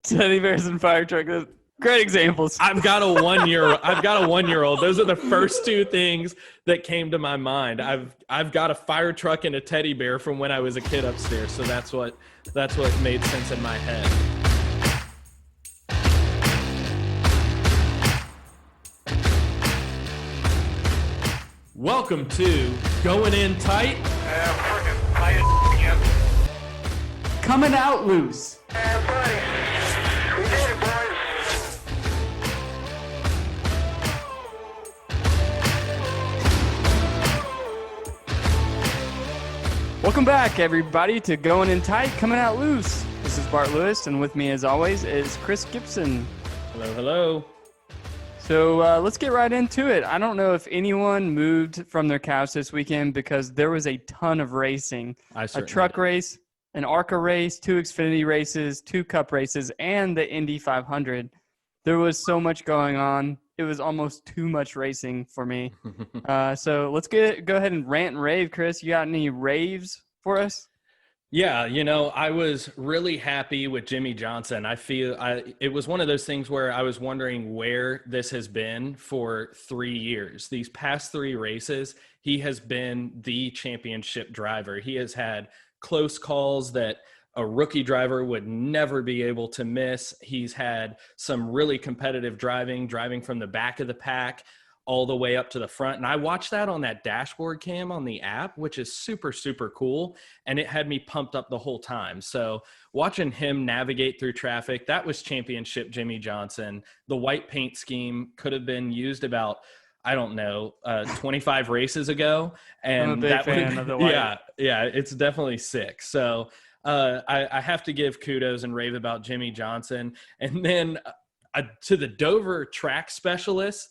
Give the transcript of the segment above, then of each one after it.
Teddy bears and fire truck. Great examples. I've got a 1 year. I've got a 1 year old. Those are the first two things that came to my mind. I've got a fire truck and a teddy bear from when I was a kid upstairs. So that's what made sense in my head. Welcome to Goin In Tight. Freaking tight again. Comin Out Loose. Buddy. We did it, boys. Welcome back, everybody, to Goin In Tight, Comin Out Loose. This is Bart Lewis, and with me, as always, is Chris Gibson. Hello, hello. So let's get right into it. I don't know if anyone moved from their couch this weekend because there was a ton of racing. A truck race, an ARCA race, 2 Xfinity races, 2 Cup races, and the Indy 500. There was so much going on. It was almost too much racing for me. So let's go ahead and rant and rave. Chris, you got any raves for us? Yeah, I was really happy with Jimmie Johnson. It was one of those things where I was wondering where this has been for 3 years. These past 3 races, he has been the championship driver. He has had close calls that a rookie driver would never be able to miss. He's had some really competitive driving from the back of the pack all the way up to the front. And I watched that on that dashboard cam on the app, which is super, super cool. And it had me pumped up the whole time. So watching him navigate through traffic, that was championship Jimmie Johnson. The white paint scheme could have been used about, 25 races ago. And I'm a big fan of the white. Yeah, it's definitely sick. So I have to give kudos and rave about Jimmie Johnson. And then to the Dover track specialists,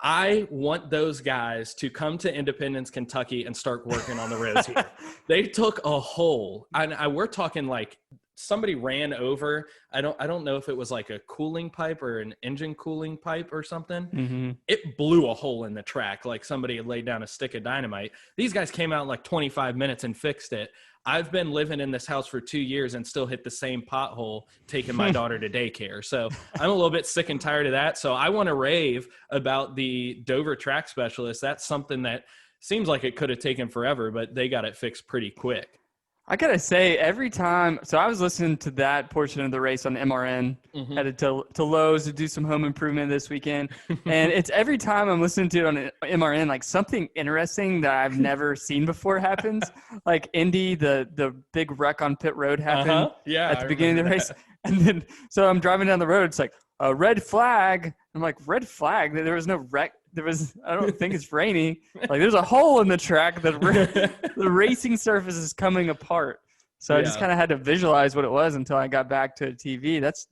I want those guys to come to Independence, Kentucky and start working on the roads here. They took a hole. We're talking like somebody ran over. I don't know if it was like a cooling pipe or an engine cooling pipe or something. Mm-hmm. It blew a hole in the track like somebody had laid down a stick of dynamite. These guys came out in like 25 minutes and fixed it. I've been living in this house for 2 years and still hit the same pothole taking my daughter to daycare. So I'm a little bit sick and tired of that. So I want to rave about the Dover track specialist. That's something that seems like it could have taken forever, but they got it fixed pretty quick. I got to say, every time – so I was listening to that portion of the race on MRN, headed to Lowe's to do some home improvement this weekend. And it's every time I'm listening to it on MRN, like something interesting that I've never seen before happens. Like Indy, the big wreck on pit road happened at the beginning of the race. And then so I'm driving down the road. It's like a red flag. I'm like, red flag? There was no wreck. I don't think it's raining. Like there's a hole in the track. The racing surface is coming apart. So I just kind of had to visualize what it was until I got back to the TV. That's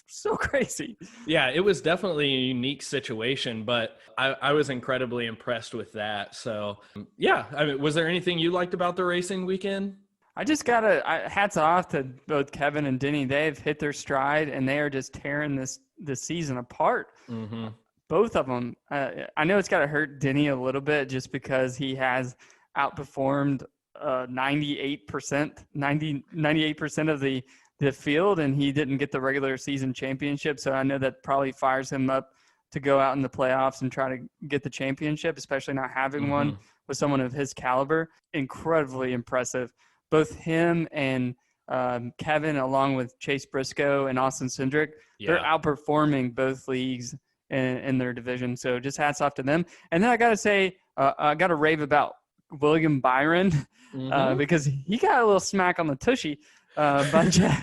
so crazy. Yeah, it was definitely a unique situation, but I was incredibly impressed with that. So yeah, I mean, was there anything you liked about the racing weekend? I just got hats off to both Kevin and Denny. They've hit their stride and they are just tearing this season apart. Mm-hmm. Both of them. I know it's got to hurt Denny a little bit just because he has outperformed 98% of the field, and he didn't get the regular season championship. So I know that probably fires him up to go out in the playoffs and try to get the championship, especially not having one with someone of his caliber. Incredibly impressive. Both him and Kevin, along with Chase Briscoe and Austin Cindric, they're outperforming both leagues in their division. So just hats off to them. And then I got to say, I got to rave about William Byron because he got a little smack on the tushy by Chad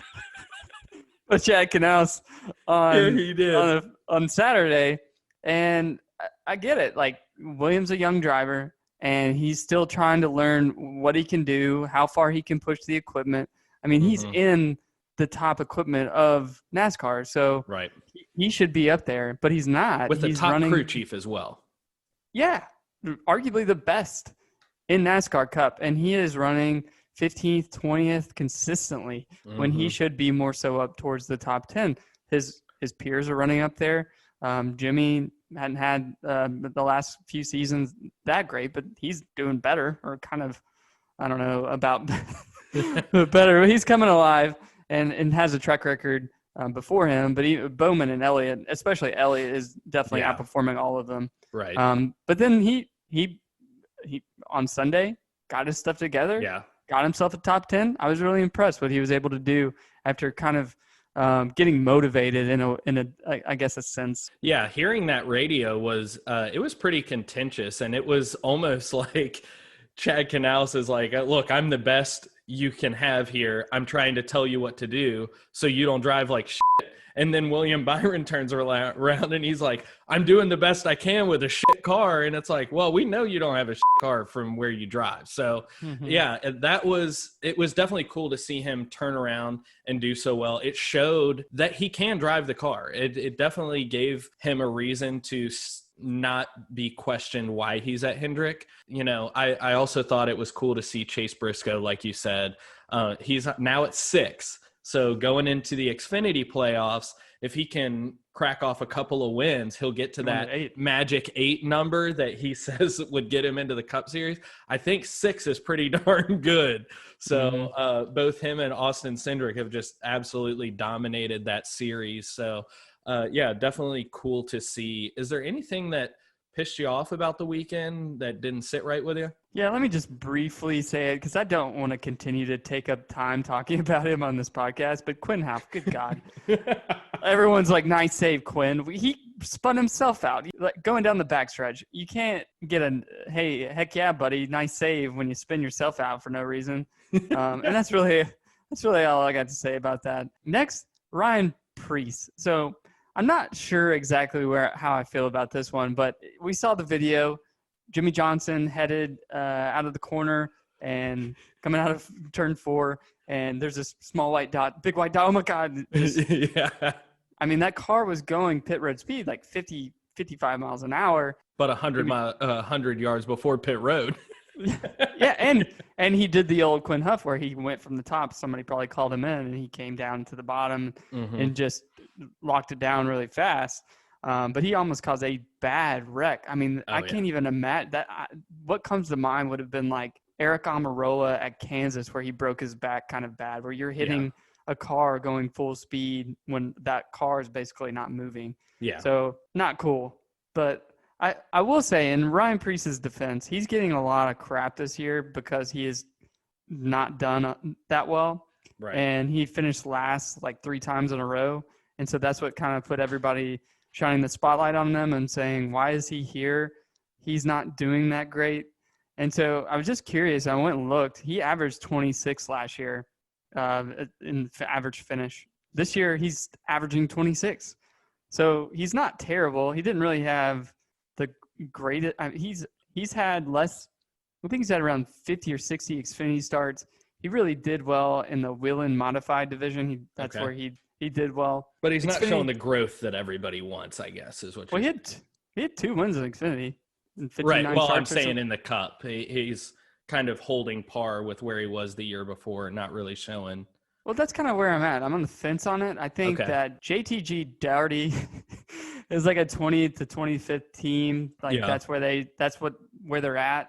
Knaus on Saturday. And I get it. Like, William's a young driver, and he's still trying to learn what he can do, how far he can push the equipment. I mean, he's in the top equipment of NASCAR, so he should be up there, but he's not. With the top crew chief as well. Yeah, arguably the best in NASCAR Cup, and he is running 15th, 20th consistently when he should be more so up towards the top 10. His peers are running up there. Jimmie hadn't had the last few seasons that great, but he's doing better, or kind of, I don't know about better. He's coming alive and has a track record before him, but Bowman and Elliott, especially Elliott, is definitely outperforming all of them. Right. But then he on Sunday got his stuff together. Yeah. Got himself a top 10. I was really impressed what he was able to do after kind of getting motivated in I guess a sense. Yeah, hearing that radio was it was pretty contentious, and it was almost like Chad Canales is like, look, I'm the best you can have here. I'm trying to tell you what to do so you don't drive like shit. And then William Byron turns around and he's like, I'm doing the best I can with a shit car. And it's like, well, we know you don't have a shit car from where you drive. So yeah, it was definitely cool to see him turn around and do so well. It showed that he can drive the car. It definitely gave him a reason to not be questioned why he's at Hendrick. You know, I also thought it was cool to see Chase Briscoe, like you said. He's now at 6. So going into the Xfinity playoffs, if he can crack off a couple of wins, he'll get to that magic 8 number that he says would get him into the Cup Series. I think 6 is pretty darn good. So both him and Austin Cindric have just absolutely dominated that series. So yeah, definitely cool to see. Is there anything that pissed you off about the weekend that didn't sit right with you? Yeah, let me just briefly say it because I don't want to continue to take up time talking about him on this podcast. But Quinn Houff, good God. Everyone's like, nice save, Quinn. He spun himself out. Like going down the backstretch, you can't get hey, heck yeah, buddy, nice save when you spin yourself out for no reason. And that's really all I got to say about that. Next, Ryan Preece. So I'm not sure exactly how I feel about this one, but we saw the video. Jimmie Johnson headed out of the corner and coming out of turn 4, and there's this small white dot, big white dot. Oh my God! Yeah. I mean, that car was going pit road speed like 50, 55 miles an hour, but 100 yards before pit road. Yeah, and he did the old Quinn Houff where he went from the top. Somebody probably called him in, and he came down to the bottom and just locked it down really fast. But he almost caused a bad wreck. I mean, I can't even imagine that. What comes to mind would have been like Eric Almirola at Kansas, where he broke his back kind of bad, where you're hitting a car going full speed when that car is basically not moving. Yeah. So not cool. But I will say, in Ryan Preece's defense, he's getting a lot of crap this year because he has not done that well. Right. And he finished last like 3 times in a row. And so that's what kind of put everybody shining the spotlight on them and saying, why is he here? He's not doing that great. And so I was just curious. I went and looked. He averaged 26 last year in average finish. This year, he's averaging 26. So he's not terrible. He didn't really have the greatest. He's had less. I think he's had around 50 or 60 Xfinity starts. He really did well in the Whelen Modified division. That's where he did well. But he's not showing the growth that everybody wants, I guess, is what you're saying. He had 2 wins in Xfinity. Right. Well, I'm saying in the Cup. He's kind of holding par with where he was the year before, not really showing. Well, that's kind of where I'm at. I'm on the fence on it. I think that JTG Dougherty is like a 20th to 25th team. Like that's where they're at.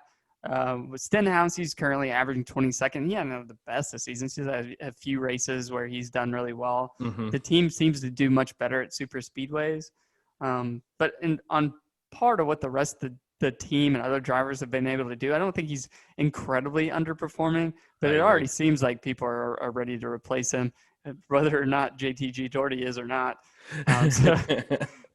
With Stenhouse, he's currently averaging 22nd. He hadn't had the best this season. He's had a few races where he's done really well. The team seems to do much better at super speedways. But on part of what the rest of the team and other drivers have been able to do, I don't think he's incredibly underperforming, but it already seems like people are ready to replace him, whether or not JTG Doherty is or not. So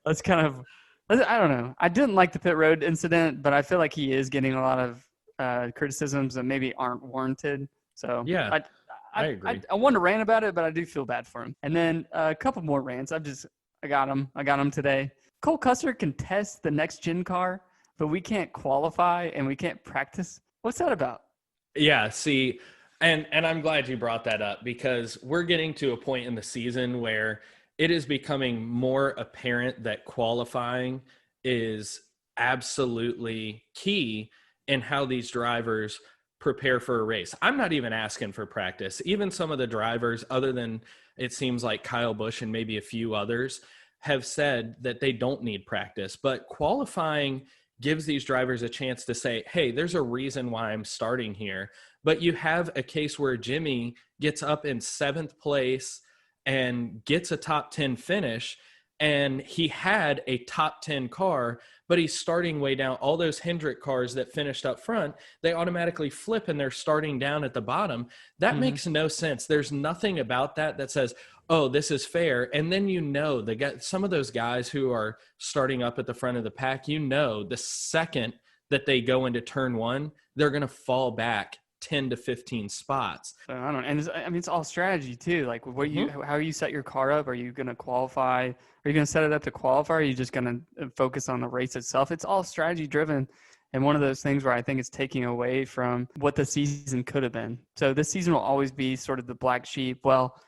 that's kind of, I don't know. I didn't like the pit road incident, but I feel like he is getting a lot of criticisms that maybe aren't warranted. So yeah, I agree. I want to rant about it, but I do feel bad for him. And then a couple more rants. I got him today. Cole Custer can test the next gen car, but we can't qualify and we can't practice. What's that about? Yeah, see, and I'm glad you brought that up because we're getting to a point in the season where it is becoming more apparent that qualifying is absolutely key in how these drivers prepare for a race. I'm not even asking for practice. Even some of the drivers, other than it seems like Kyle Busch and maybe a few others, have said that they don't need practice. But qualifying gives these drivers a chance to say, hey, there's a reason why I'm starting here. But you have a case where Jimmie gets up in 7th place and gets a top 10 finish. And he had a top 10 car, but he's starting way down. All those Hendrick cars that finished up front, they automatically flip and they're starting down at the bottom. That makes no sense. There's nothing about that says, oh, this is fair. And then, some of those guys who are starting up at the front of the pack, the second that they go into turn one, they're going to fall back 10 to 15 spots. I don't know. And it's all strategy too. Like how you set your car up. Are you going to qualify? Are you going to set it up to qualify? Or are you just going to focus on the race itself? It's all strategy driven. And one of those things where I think it's taking away from what the season could have been. So this season will always be sort of the black sheep. Well,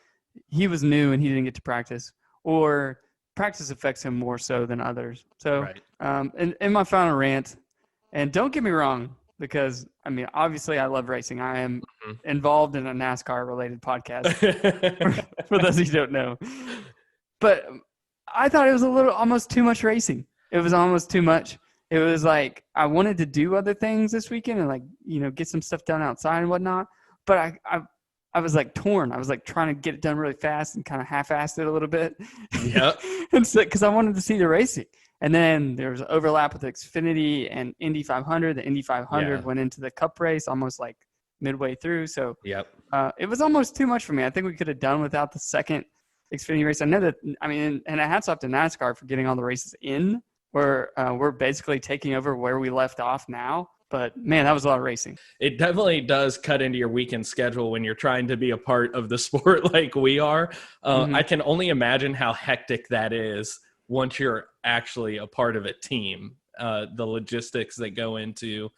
he was new and he didn't get to practice, or practice affects him more so than others. So right. In my final rant, and don't get me wrong, because, obviously I love racing. I am involved in a NASCAR-related podcast, for those of you who don't know. But I thought it was almost too much racing. It was almost too much. It was like I wanted to do other things this weekend and, get some stuff done outside and whatnot. But I was, torn. I was, trying to get it done really fast and kind of half-assed it a little bit. Yeah. Because I wanted to see the racing. And then there was overlap with Xfinity and Indy 500. The Indy 500 went into the Cup race almost midway through. So it was almost too much for me. I think we could have done without the second Xfinity race. I know that, and hats off to NASCAR for getting all the races in. We're basically taking over where we left off now. But, man, that was a lot of racing. It definitely does cut into your weekend schedule when you're trying to be a part of the sport like we are. I can only imagine how hectic that is once you're actually a part of a team, the logistics that go into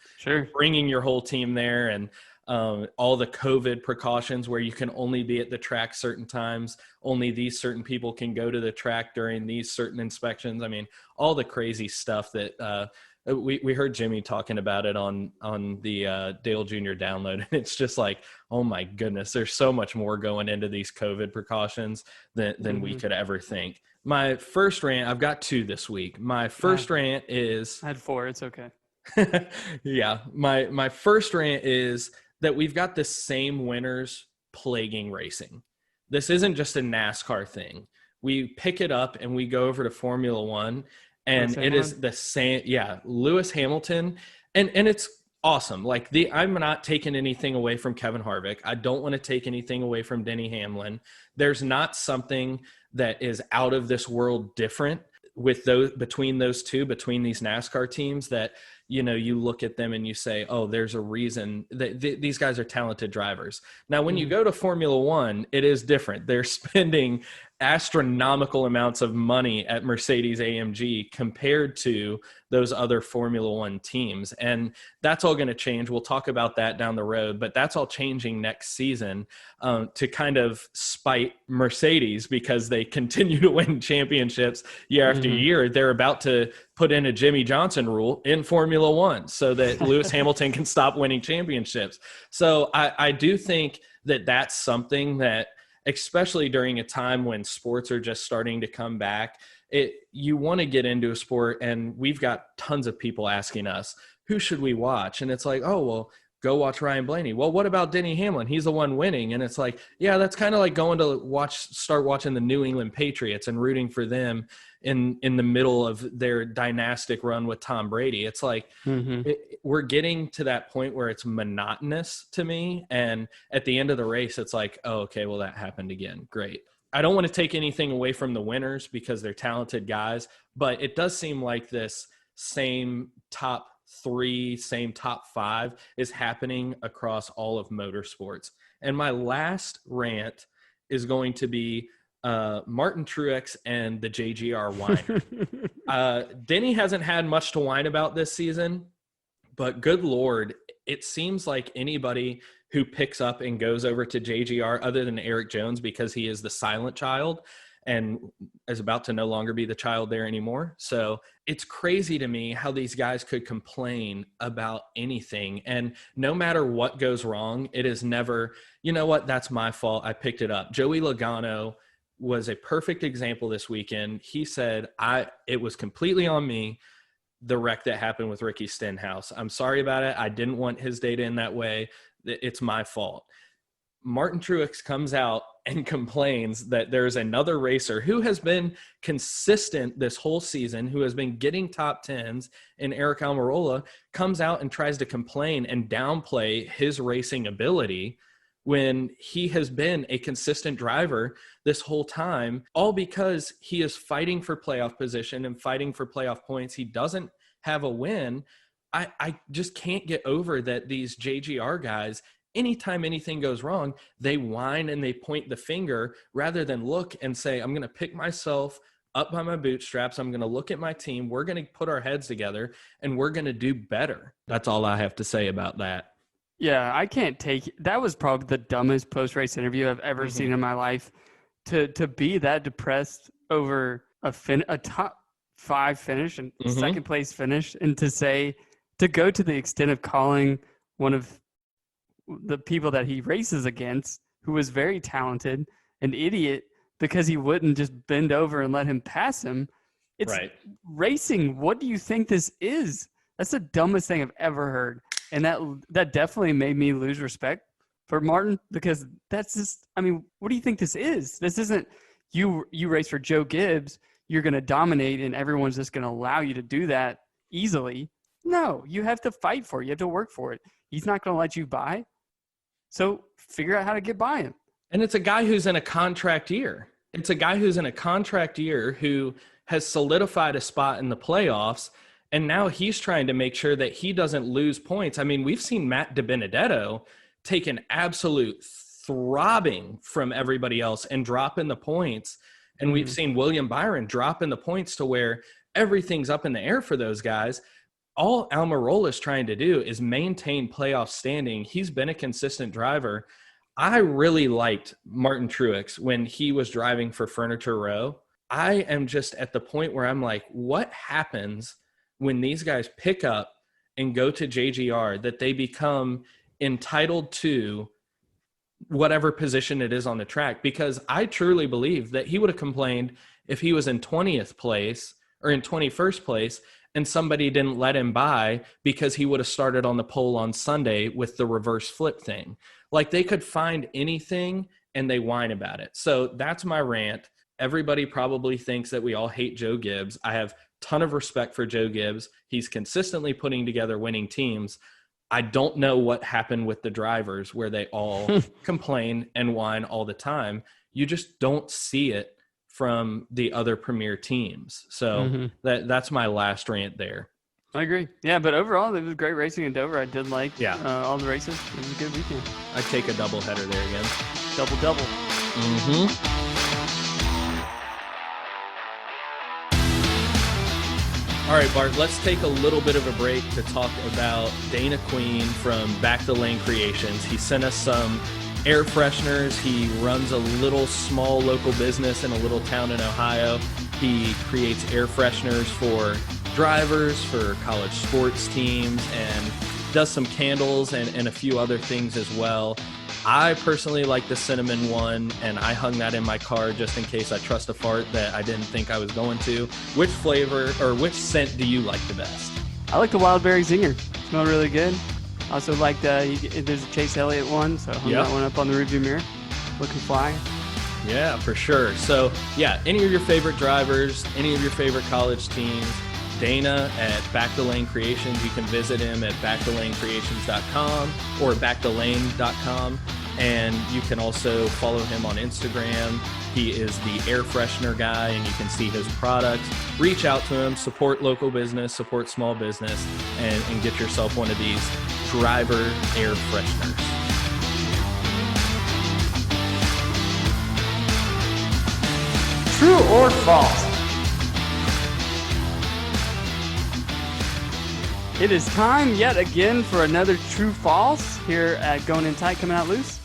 bringing your whole team there, and all the COVID precautions where you can only be at the track certain times. Only these certain people can go to the track during these certain inspections. All the crazy stuff that we heard Jimmie talking about it on the Dale Jr. download. And it's just like, oh my goodness, there's so much more going into these COVID precautions than we could ever think. My first rant, I've got two this week. My first rant is... I had four. It's okay. Yeah. My first rant is that we've got the same winners plaguing racing. This isn't just a NASCAR thing. We pick it up and we go over to Formula One, and it is the same. Yeah. Lewis Hamilton. And it's awesome. I'm not taking anything away from Kevin Harvick. I don't want to take anything away from Denny Hamlin. There's not something that is out of this world different with between these NASCAR teams that, you look at them and you say, oh, there's a reason that these guys are talented drivers. Now, when you go to Formula One, it is different. They're spending astronomical amounts of money at Mercedes-AMG compared to those other Formula One teams. And that's all going to change. We'll talk about that down the road, but that's all changing next season to kind of spite Mercedes because they continue to win championships year after year. They're about to put in a Jimmie Johnson rule in Formula One so that Lewis Hamilton can stop winning championships. So I do think that that's something that, especially during a time when sports are just starting to come back, you want to get into a sport, and we've got tons of people asking us, who should we watch? And it's like, oh, well, go watch Ryan Blaney. Well, what about Denny Hamlin? He's the one winning. And it's like, yeah, that's kind of like going to start watching the New England Patriots and rooting for them in the middle of their dynastic run with Tom Brady. It's like we're getting to that point where it's monotonous to me. And at the end of the race, it's like, oh, okay, well, that happened again. Great. I don't want to take anything away from the winners because they're talented guys, but it does seem like this same top three, same top five is happening across all of motorsports. And my last rant is going to be Martin Truex and the JGR whine. Denny hasn't had much to whine about this season, but good Lord, it seems like anybody who picks up and goes over to JGR other than Eric Jones, because he is the silent child and is about to no longer be the child there anymore. So it's crazy to me how these guys could complain about anything. And no matter what goes wrong, it is never, you know what, that's my fault, I picked it up. Joey Logano was a perfect example this weekend. He said, it was completely on me, the wreck that happened with Ricky Stenhouse. I'm sorry about it. I didn't want his data in that way. It's my fault. Martin Truex comes out and complains that there's another racer who has been consistent this whole season, who has been getting top tens, and Eric Almirola comes out and tries to complain and downplay his racing ability when he has been a consistent driver this whole time, all because he is fighting for playoff position and fighting for playoff points. He doesn't have a win. I just can't get over that these JGR guys, anytime anything goes wrong, they whine and they point the finger rather than look and say, I'm going to pick myself up by my bootstraps. I'm going to look at my team. We're going to put our heads together and we're going to do better. That's all I have to say about that. Yeah, I can't take it. That was probably the dumbest post-race interview I've ever seen in my life. To be that depressed over a top 5 finish and second place finish, and to go to the extent of calling one of the people that he races against, who was very talented, an idiot because he wouldn't just bend over and let him pass him. It's racing. What do you think this is? That's the dumbest thing I've ever heard. And that definitely made me lose respect for Martin, because that's just, I mean, what do you think this is? This isn't you race for Joe Gibbs, you're going to dominate and everyone's just going to allow you to do that easily. No, you have to fight for it. You have to work for it. He's not going to let you by. So figure out how to get by him. And it's a guy who's in a contract year. It's a guy who's in a contract year who has solidified a spot in the playoffs. And now he's trying to make sure that he doesn't lose points. I mean, we've seen Matt DiBenedetto take an absolute throbbing from everybody else and drop in the points. And we've seen William Byron drop in the points to where everything's up in the air for those guys. All Almirola is trying to do is maintain playoff standing. He's been a consistent driver. I really liked Martin Truex when he was driving for Furniture Row. I am just at the point where I'm like, what happens when these guys pick up and go to JGR, that they become entitled to whatever position it is on the track? Because I truly believe that he would have complained if he was in 20th place or in 21st place and somebody didn't let him by because he would have started on the pole on Sunday with the reverse flip thing. Like, they could find anything and they whine about it. So that's my rant. Everybody probably thinks that we all hate Joe Gibbs. I have ton of respect for Joe Gibbs. He's consistently putting together winning teams. I don't know what happened with the drivers where they all complain and whine all the time. You just don't see it from the other premier teams. So that's my last rant there. I agree. Yeah, but overall, it was great racing in Dover. I did like all the races. It was a good weekend. I'd take a double header there again. Double. All right, Bart, let's take a little bit of a break to talk about Dana Queen from Back to Lane Creations. He sent us some air fresheners. He runs a little small local business in a little town in Ohio. He creates air fresheners for drivers, for college sports teams, and does some candles and a few other things as well. I personally like the cinnamon one, and I hung that in my car just in case I trust a fart that I didn't think I was going to. Which flavor or which scent do you like the best? I like the Wild Berry Zinger. Smelled really good. Also like there's a Chase Elliott one, so I hung that one up on the rearview mirror. Looking fly. Yeah, for sure. So, yeah, any of your favorite drivers, any of your favorite college teams, Dana at Back to Lane Creations. You can visit him at backtolanecreations.com or backtolane.com. And you can also follow him on Instagram. He is the air freshener guy, and you can see his products. Reach out to him, support local business, support small business, and get yourself one of these driver air fresheners. True or false? It is time yet again for another true false here at Goin In Tight, Comin Out Loose.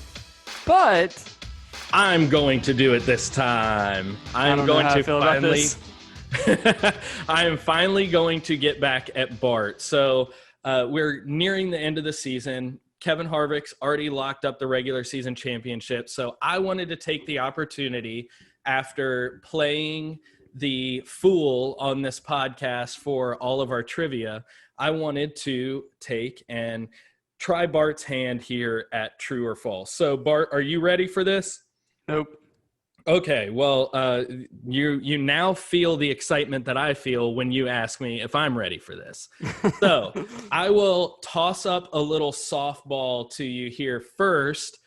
But I'm going to do it this time. I am finally going to get back at Bart. So we're nearing the end of the season. Kevin Harvick's already locked up the regular season championship. So I wanted to take the opportunity, after playing the fool on this podcast for all of our trivia, I wanted to take and try Bart's hand here at true or false. So, Bart, are you ready for this? Nope. Okay, well, you now feel the excitement that I feel when you ask me if I'm ready for this. So I will toss up a little softball to you here first.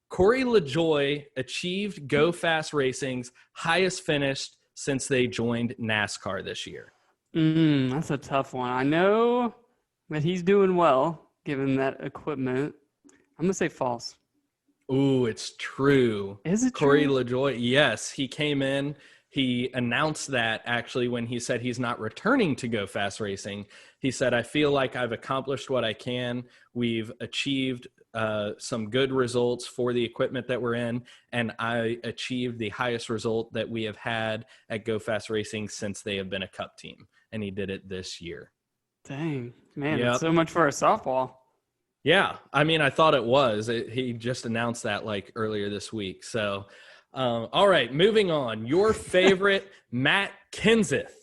Corey LaJoie achieved Go Fast Racing's highest finish since they joined NASCAR this year. That's a tough one. I know that he's doing well, given that equipment. I'm going to say false. Ooh, it's true. Is it Corey true? LaJoie, yes, he came in. He announced that actually when he said he's not returning to Go Fast Racing. He said, I feel like I've accomplished what I can. We've achieved some good results for the equipment that we're in, and I achieved the highest result that we have had at Go Fast Racing since they have been a Cup team, and he did it this year. Dang. Man, Yep. that's so much for a softball. Yeah, I mean, I thought it was. He just announced that like earlier this week. So, all right, moving on. Your favorite Matt Kenseth.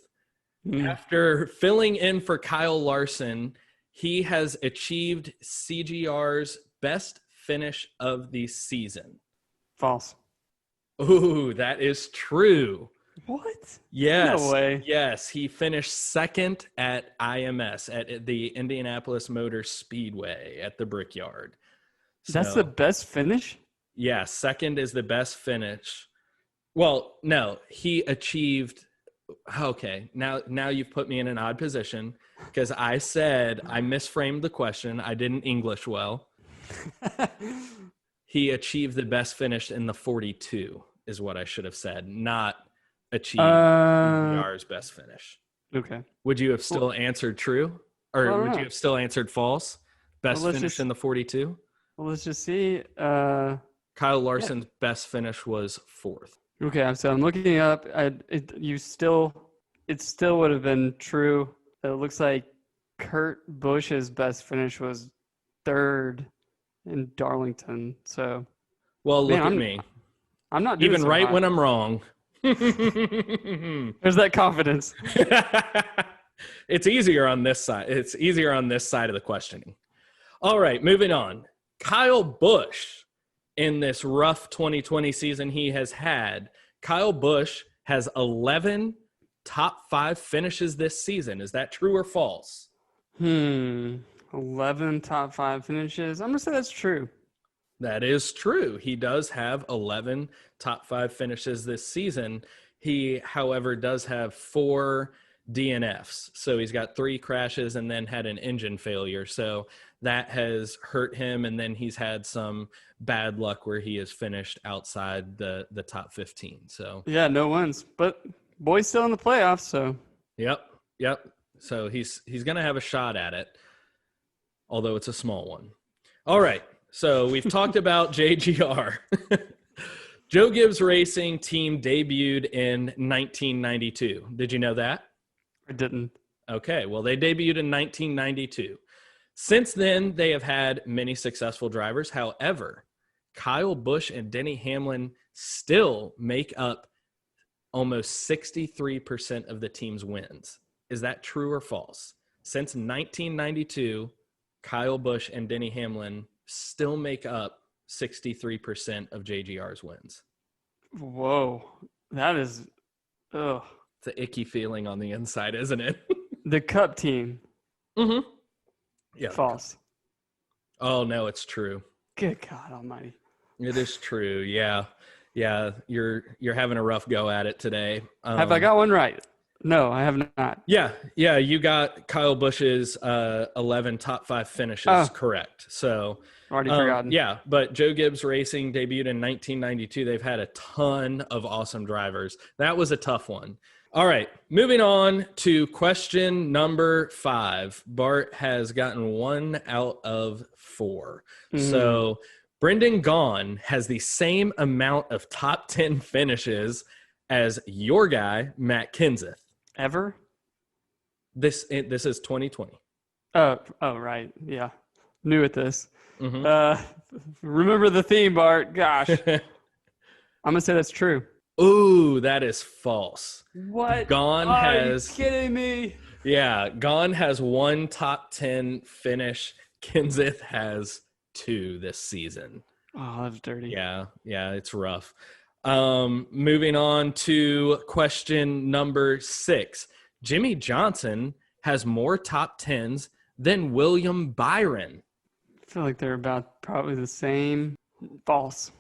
After filling in for Kyle Larson, he has achieved CGR's best finish of the season. False. Ooh, that is true. What? Yes. No way. Yes, he finished second at IMS at the Indianapolis Motor Speedway at the Brickyard. That's the best finish? Yeah, second is the best finish. Well, no, he achieved. Okay, now you've put me in an odd position because I said I misframed the question. I didn't English well. He achieved the best finish in the 42 is what I should have said, not achieved CGR's best finish. Okay. Would you have still answered true? Or would you have still answered false? Best finish in the 42? Well, let's just see. Kyle Larson's best finish was fourth. Okay, so I'm looking up. It still would have been true. It looks like Kurt Busch's best finish was third in Darlington. So, well, look at me. I'm not doing even so right hot. when I'm wrong. There's that confidence. It's easier on this side. It's easier on this side of the questioning. All right, moving on. Kyle Busch, in this rough 2020 season he has had, Kyle Busch has 11 top 5 finishes this season. Is that true or false? 11 top 5 finishes. I'm going to say that's true. That is true. He does have 11 top 5 finishes this season. He, however, does have 4 DNFs. So he's got 3 crashes and then had an engine failure. So that has hurt him. And then he's had some bad luck where he has finished outside the top 15. So yeah, no wins, but boy's still in the playoffs. So yep. So he's going to have a shot at it, although it's a small one. All right. So we've talked about JGR. Joe Gibbs Racing team debuted in 1992. Did you know that? I didn't. Okay, well, they debuted in 1992. Since then, they have had many successful drivers. However, Kyle Busch and Denny Hamlin still make up almost 63% of the team's wins. Is that true or false? Since 1992, Kyle Busch and Denny Hamlin still make up 63% of JGR's wins. Whoa, that is, ugh. It's an icky feeling on the inside, isn't it? The Cup team. Mm-hmm. Yeah. False. Oh, no, it's true. Good God Almighty. It is true. Yeah. You're having a rough go at it today. Have I got one right? No, I have not. Yeah. You got Kyle Busch's 11 top 5 finishes correct. So already forgotten. Yeah, but Joe Gibbs Racing debuted in 1992. They've had a ton of awesome drivers. That was a tough one. All right, moving on to question number 5. Bart has gotten 1 out of 4. So Brendan Gaughan has the same amount of top 10 finishes as your guy, Matt Kenseth. Ever? This is 2020. Oh, right. Yeah. New at this. Mm-hmm. Remember the theme, Bart. Gosh. I'm going to say that's true. Ooh, that is false. What? Gaughan has. Are you kidding me? Yeah, Gaughan has 1 top 10 finish. Kenseth has 2 this season. Oh, that's dirty. Yeah, it's rough. Moving on to question number 6. Jimmie Johnson has more top 10s than William Byron. I feel like they're about probably the same. False.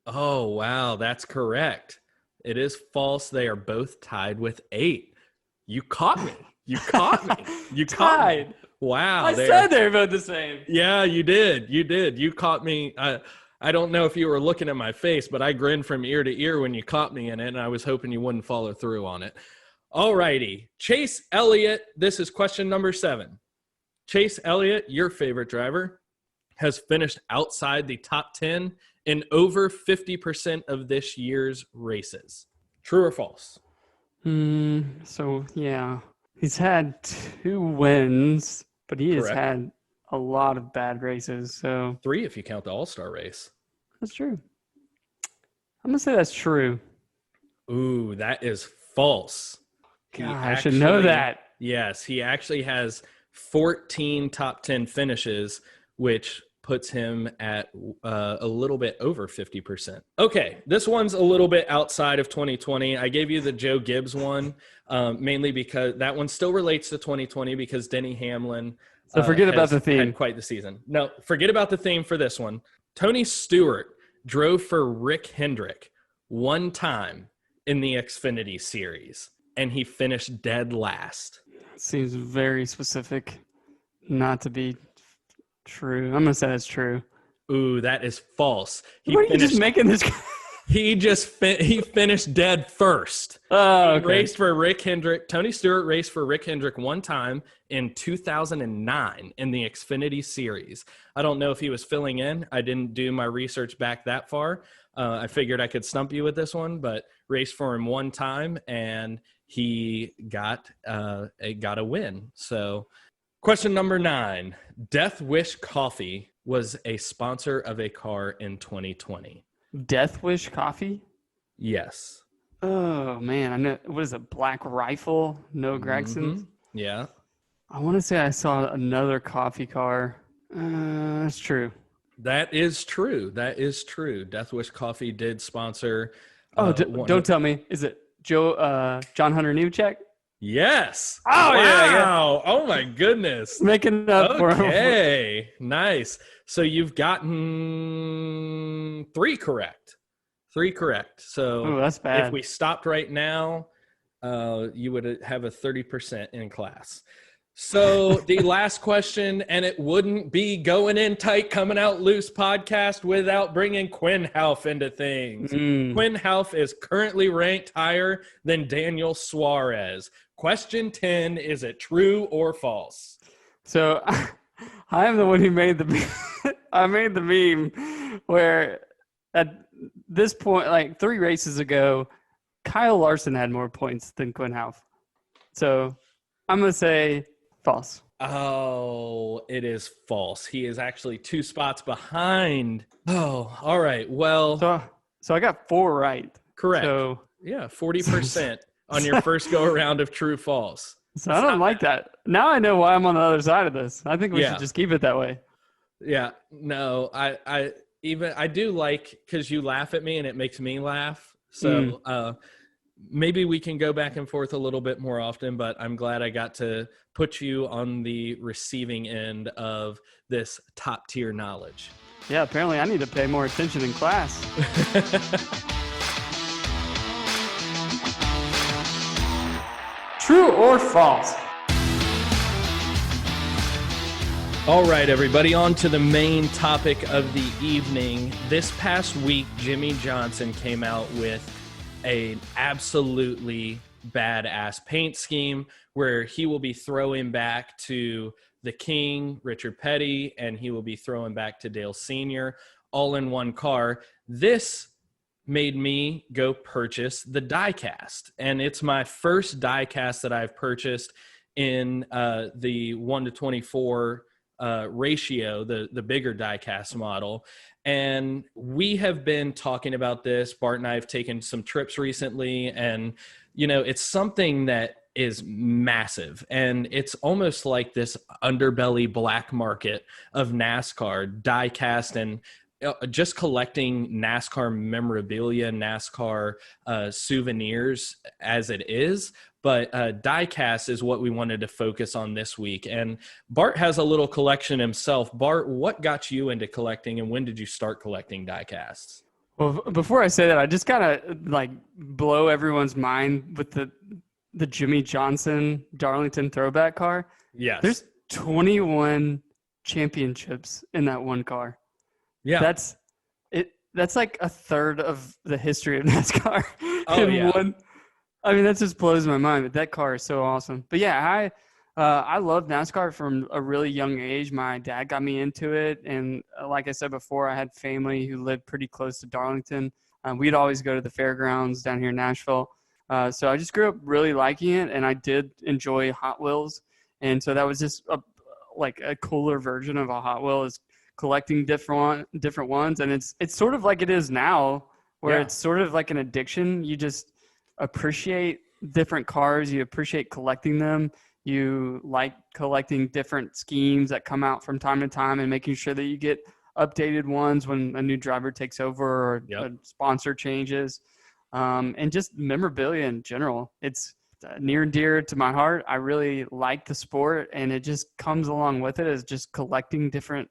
Oh, wow. That's correct. It is false. They are both tied with 8. You caught me. You caught me. You caught me. Wow. I said they're about the same. Yeah, you did. You did. You caught me. I don't know if you were looking at my face, but I grinned from ear to ear when you caught me in it, and I was hoping you wouldn't follow through on it. All righty. Chase Elliott, this is question number 7. Chase Elliott, your favorite driver, has finished outside the top 10 in over 50% of this year's races. True or false? So, yeah. He's had 2 wins, but he has Correct. had a lot of bad races. So 3 if you count the All-Star race. that's true. I'm going to say that's true. Ooh, that is false. God, I should know that. Yes, he actually has 14 top 10 finishes, which puts him at a little bit over 50%. Okay, this one's a little bit outside of 2020. I gave you the Joe Gibbs one, mainly because that one still relates to 2020 because Denny Hamlin So forget about the theme. had quite the season. No, forget about the theme for this one. Tony Stewart drove for Rick Hendrick one time in the Xfinity Series, and he finished dead last. Seems very specific not to be true. I'm going to say that's true. Ooh, that is false. What are you just making this? He finished dead first. Oh, He okay. raced for Rick Hendrick. Tony Stewart raced for Rick Hendrick one time in 2009 in the Xfinity Series. I don't know if he was filling in. I didn't do my research back that far. I figured I could stump you with this one, but raced for him one time, and he got a win. So question number 9. Death Wish Coffee was a sponsor of a car in 2020. Death Wish Coffee? Yes. Oh, man. I know. What is it? Black Rifle? No Gregson's? Yeah. I want to say I saw another coffee car. That's true. That is true. That is true. Death Wish Coffee did sponsor. Don't tell me. Is it John Hunter Nemechek? Yes. Oh, yeah. Wow. Oh, my goodness. Making up for him. Okay. Nice. So you've gotten 3 correct. 3 correct. So Oh, that's bad. if we stopped right now, you would have a 30% in class. So the last question, and it wouldn't be Going In Tight, Comin Out Loose podcast without bringing Quinn Houff into things. Quinn Houff is currently ranked higher than Daniel Suarez. Question 10, is it true or false? So I am the one who made the I made the meme where at this point, like 3 races ago, Kyle Larson had more points than Quinn Houff. So I'm going to say false. Oh, it is false. He is actually 2 spots behind. Oh, all right. Well, So I got 4 right. correct. So Yeah, 40% on your first go around of true false. I don't like that. Now I know why I'm on the other side of this. I think we Yeah. should just keep it that way. Yeah, no, I do like, because you laugh at me and it makes me laugh. So maybe we can go back and forth a little bit more often, but I'm glad I got to put you on the receiving end of this top tier knowledge. Yeah, apparently I need to pay more attention in class. True or false? All right, everybody, on to the main topic of the evening. This past week, Jimmie Johnson came out with an absolutely badass paint scheme where he will be throwing back to the King, Richard Petty, and he will be throwing back to Dale Sr., all in one car. This made me go purchase the Diecast, and it's my first Diecast that I've purchased in the 1:24 ratio, the bigger Diecast model. And we have been talking about this. Bart and I have taken some trips recently, and it's something that is massive, and it's almost like this underbelly black market of NASCAR Diecast. And just collecting NASCAR memorabilia, NASCAR souvenirs as it is. But diecast is what we wanted to focus on this week. And Bart has a little collection himself. Bart, what got you into collecting, and when did you start collecting diecasts? Well, before I say that, I just gotta like blow everyone's mind with the Jimmie Johnson Darlington throwback car. Yes. There's 21 championships in that one car. Yeah. That's it. That's like a third of the history of NASCAR. Oh, yeah. I mean, that just blows my mind. But that car is so awesome. But yeah, I love NASCAR from a really young age. My dad got me into it, and like I said before, I had family who lived pretty close to Darlington. We'd always go to the fairgrounds down here in Nashville. So I just grew up really liking it, and I did enjoy Hot Wheels. And so that was just like a cooler version of a Hot Wheel, is collecting different ones. And it's sort of like it is now, where it's sort of like an addiction. You just appreciate different cars. You appreciate collecting them. You like collecting different schemes that come out from time to time and making sure that you get updated ones when a new driver takes over or a sponsor changes. And just memorabilia in general. It's near and dear to my heart. I really like the sport, and it just comes along with it as just collecting different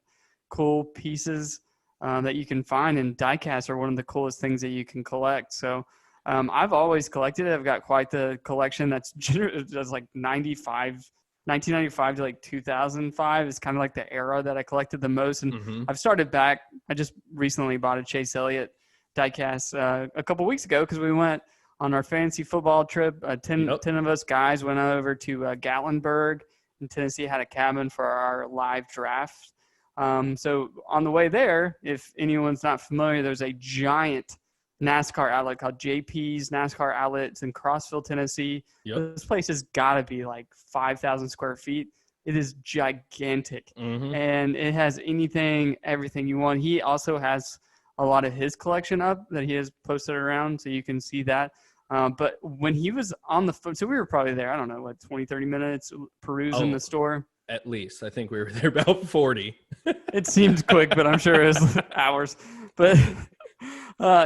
cool pieces that you can find. And diecasts are one of the coolest things that you can collect. So I've always collected it. I've got quite the collection that's like 1995 to like 2005 is kind of like the era that I collected the most. And I've started back. I just recently bought a Chase Elliott diecast a couple weeks ago because we went on our fantasy football trip. 10 of us guys went over to Gatlinburg in Tennessee, had a cabin for our live draft. So on the way there, if anyone's not familiar, there's a giant NASCAR outlet called JP's NASCAR Outlet. It's in Crossville, Tennessee. This place has got to be like 5,000 square feet. It is gigantic, and it has everything you want. He also has a lot of his collection up that he has posted around, so you can see that. But when he was on the phone, so we were probably there, I don't know, 20, 30 minutes perusing the store. At least. I think we were there about 40. It seemed quick, but I'm sure it was hours. But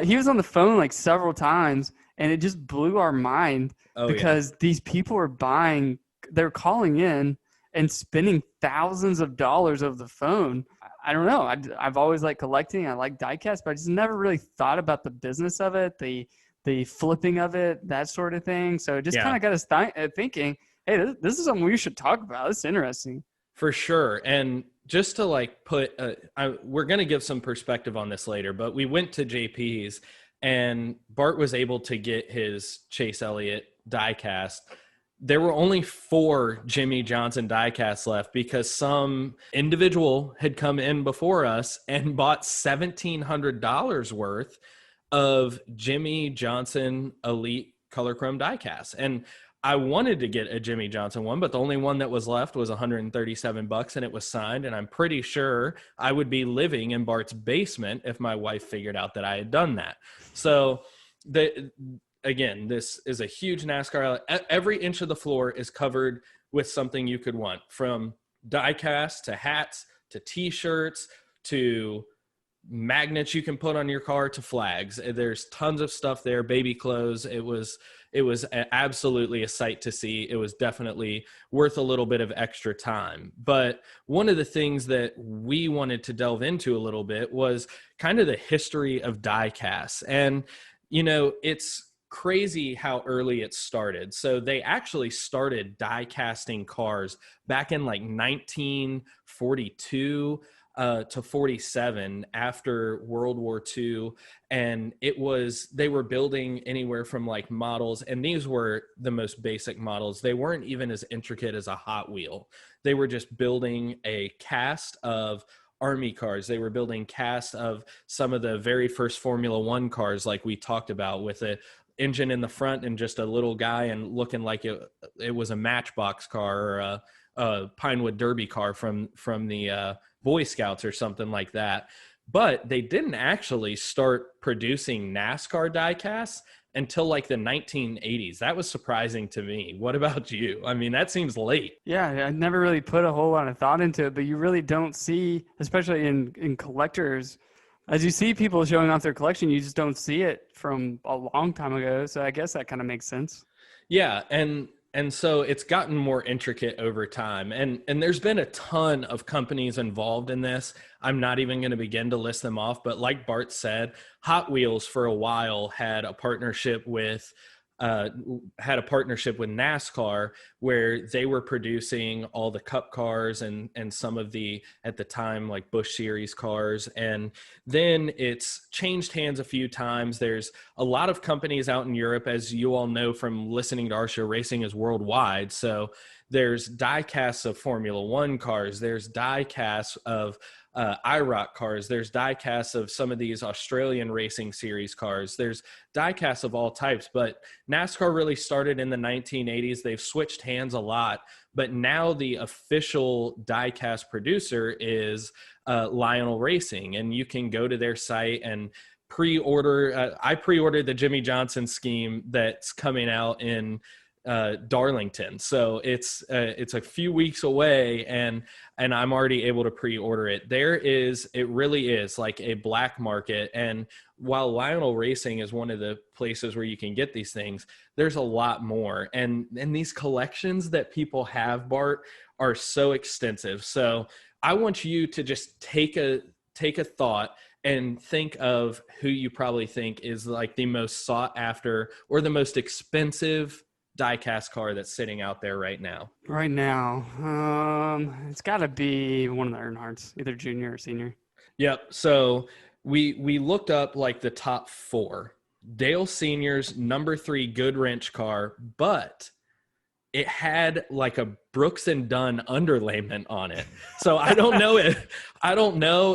he was on the phone like several times, and it just blew our mind because these people are they're calling in and spending thousands of dollars over the phone. I don't know. I've always liked collecting. I like diecast, but I just never really thought about the business of it, the flipping of it, that sort of thing. So it just kind of got us thinking, hey, this is something we should talk about. It's interesting. For sure. And just to like put, we're going to give some perspective on this later, but we went to JP's and Bart was able to get his Chase Elliott diecast. There were only 4 Jimmie Johnson diecasts left because some individual had come in before us and bought $1,700 worth of Jimmie Johnson Elite Color Chrome diecasts. And I wanted to get a Jimmie Johnson one, but the only one that was left was $137 and it was signed. And I'm pretty sure I would be living in Bart's basement if my wife figured out that I had done that. So again, this is a huge NASCAR. Every inch of the floor is covered with something you could want, from diecast to hats to T-shirts to magnets you can put on your car to flags. There's tons of stuff there, baby clothes. It was absolutely a sight to see. It was definitely worth a little bit of extra time. But one of the things that we wanted to delve into a little bit was kind of the history of diecasts. And, you know, it's crazy how early it started. So they actually started die casting cars back in like 1942 to 47 after World War II. And they were building anywhere from like models, and these were the most basic models. They weren't even as intricate as a Hot Wheel. They were just building a cast of Army cars. They were building cast of some of the very first Formula One cars, like we talked about, with a engine in the front and just a little guy and looking like it was a Matchbox car or a Pinewood Derby car from the Boy Scouts or something like that. But they didn't actually start producing NASCAR diecasts until like the 1980s. That was surprising to me. What about you? I mean, that seems late. Yeah, I never really put a whole lot of thought into it, but you really don't see, especially in collectors As you see people showing off their collection, you just don't see it from a long time ago. So I guess that kind of makes sense. Yeah, and so it's gotten more intricate over time. And there's been a ton of companies involved in this. I'm not even going to begin to list them off, but like Bart said, Hot Wheels for a while had a partnership with NASCAR, where they were producing all the Cup cars and some of the, at the time, like Busch Series cars. And then it's changed hands a few times. There's a lot of companies out in Europe, as you all know from listening to our show. Racing is worldwide, so there's diecasts of Formula One cars, there's diecasts of IROC cars, there's diecasts of some of these Australian racing series cars, there's diecasts of all types. But NASCAR really started in the 1980s. They've switched hands a lot, but now the official diecast producer is Lionel Racing, and you can go to their site and pre-order. I pre-ordered the Jimmie Johnson scheme that's coming out in Darlington, so it's a few weeks away, and I'm already able to pre-order it. It really is like a black market, and while Lionel Racing is one of the places where you can get these things, there's a lot more, and these collections that people have, Bart, are so extensive. So I want you to just take a thought and think of who you probably think is like the most sought after or the most expensive diecast car that's sitting out there right now. Right now, it's got to be one of the Earnhardts, either junior or senior. Yep. So we looked up like the top 4. Dale Sr.'s number 3 Goodwrench car, but it had like a Brooks and Dunn underlayment on it. So I don't know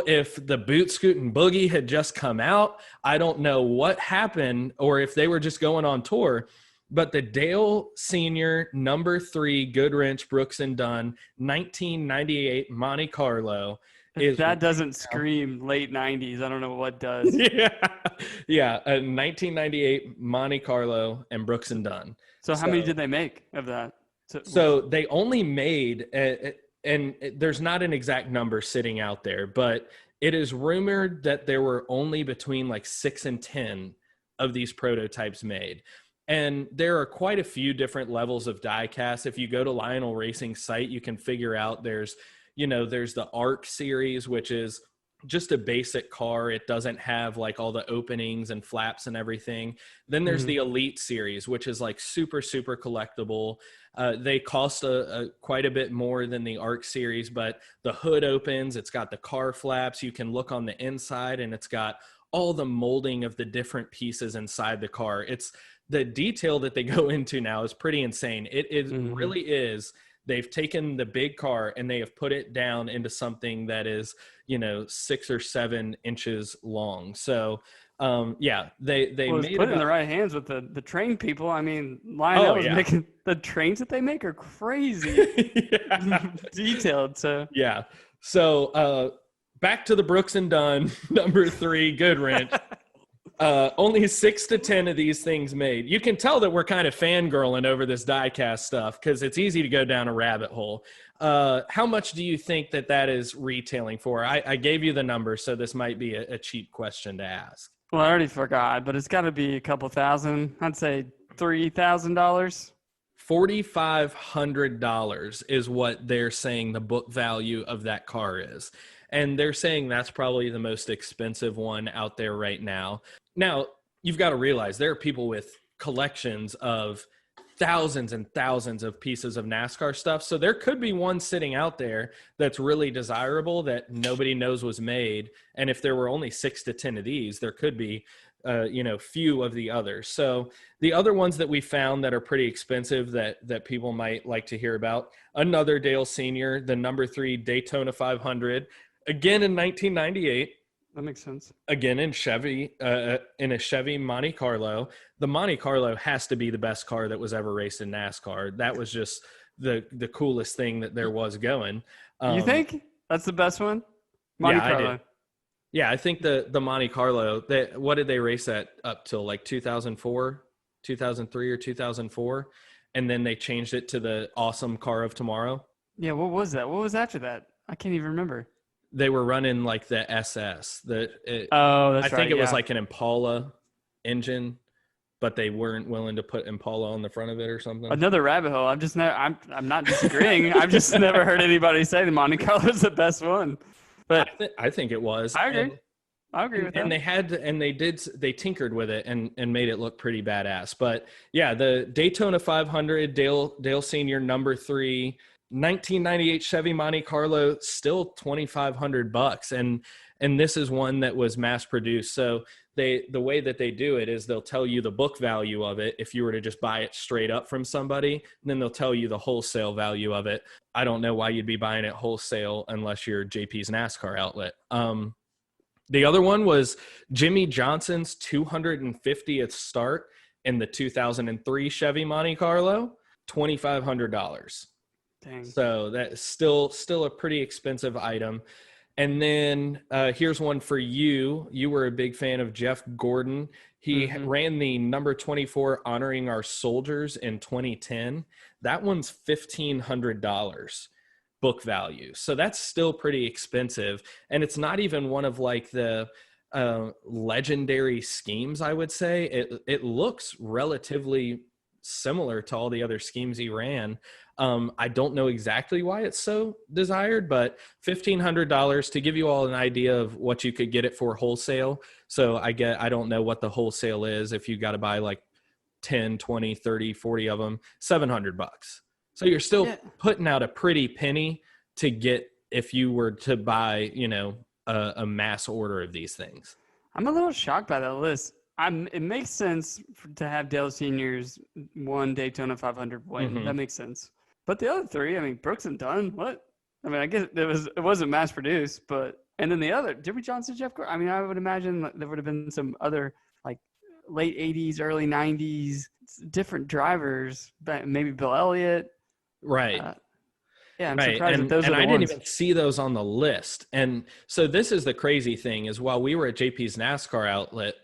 if the Boot Scootin' Boogie had just come out. I don't know what happened, or if they were just going on tour. But the Dale Sr. number 3 Goodwrench Brooks and Dunn 1998 Monte Carlo is, that doesn't scream late 90s. I don't know what does. yeah, a 1998 Monte Carlo and Brooks and Dunn. So how many did they make of that? So they only made, and there's not an exact number sitting out there, but it is rumored that there were only between like 6 and 10 of these prototypes made. And there are quite a few different levels of diecast. If you go to Lionel Racing's site, you can figure out there's the ARC series, which is just a basic car. It doesn't have like all the openings and flaps and everything. Then there's the Elite series, which is like super, super collectible. They cost quite a bit more than the ARC series, but the hood opens, it's got the car flaps. You can look on the inside, and it's got all the molding of the different pieces inside the car. It's the detail that they go into now is pretty insane. It really is. They've taken the big car and they have put it down into something that is, 6 or 7 inches long. So, they made put it in the right hands with the train people. I mean, Lionel is making the trains that they make are crazy detailed. So yeah. So back to the Brooks and Dunn number 3 Goodwrench. Only 6 to 10 of these things made. You can tell that we're kind of fangirling over this diecast stuff because it's easy to go down a rabbit hole. How much do you think that is retailing for? I gave you the number, so this might be a cheap question to ask. Well, I already forgot, but it's got to be a couple thousand. I'd say $3,000. $4,500 is what they're saying the book value of that car is. And they're saying that's probably the most expensive one out there right now. Now, you've got to realize there are people with collections of thousands and thousands of pieces of NASCAR stuff. So there could be one sitting out there that's really desirable that nobody knows was made. And if there were only 6 to 10 of these, there could be, few of the others. So the other ones that we found that are pretty expensive that people might like to hear about, another Dale Sr., the number 3 Daytona 500, again in 1998. That makes sense. Again in a Chevy Monte Carlo. The Monte Carlo has to be the best car that was ever raced in NASCAR. That was just the coolest thing that there was going. You think that's the best one? Monte Carlo. I do. Yeah, I think the Monte Carlo, what did they race at up till like 2004, 2003 or 2004? And then they changed it to the awesome car of tomorrow. Yeah, what was that? What was after that? I can't even remember. they were running like the SS. I think it was like an Impala engine, but they weren't willing to put Impala on the front of it or something. Another rabbit hole. I'm not disagreeing. I've just never heard anybody say the Monte Carlo is the best one. But I think it was. I agree. I agree with that. And they tinkered with it and made it look pretty badass. But yeah, the Daytona 500 Dale Senior number 3 1998 Chevy Monte Carlo, still $2,500, and this is one that was mass produced. So the way that they do it is they'll tell you the book value of it if you were to just buy it straight up from somebody, and then they'll tell you the wholesale value of it. I don't know why you'd be buying it wholesale unless you're JP's NASCAR outlet. The other one was Jimmie Johnson's 250th start in the 2003 Chevy Monte Carlo, $2,500. Dang. So that's still a pretty expensive item. And then here's one for you. You were a big fan of Jeff Gordon. He ran the number 24 honoring our soldiers in 2010. That one's $1,500 book value. So that's still pretty expensive. And it's not even one of like the legendary schemes, I would say. It looks relatively similar to all the other schemes he ran. I don't know exactly why it's so desired, but $1,500 to give you all an idea of what you could get it for wholesale. So I don't know what the wholesale is. If you got to buy like 10, 20, 30, 40 of them, $700. So you're still putting out a pretty penny to get if you were to buy, a mass order of these things. I'm a little shocked by that list. It makes sense to have Dale Senior's one Daytona 500 win. That makes sense. But the other three, I mean, Brooks and Dunn, what? I mean, I guess it wasn't mass produced, and then the other, Jimmie Johnson, Jeff Gordon. I mean, I would imagine there would have been some other like late 80s, early 90s, different drivers, maybe Bill Elliott. Right. I'm surprised that those are the ones. I didn't even see those on the list. And so this is the crazy thing is while we were at JP's NASCAR outlet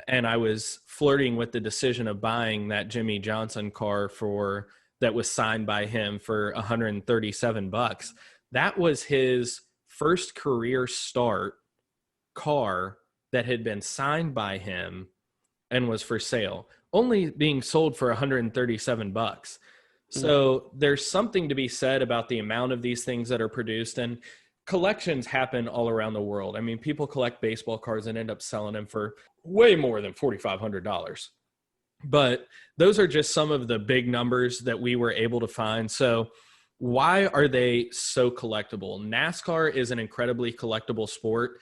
and I was flirting with the decision of buying that Jimmie Johnson car that was signed by him for $137. That was his first career start car that had been signed by him and was for sale, only being sold for $137. So there's something to be said about the amount of these things that are produced, and collections happen all around the world. I mean, people collect baseball cards and end up selling them for way more than $4,500. But those are just some of the big numbers that we were able to find. So why are they so collectible? NASCAR is an incredibly collectible sport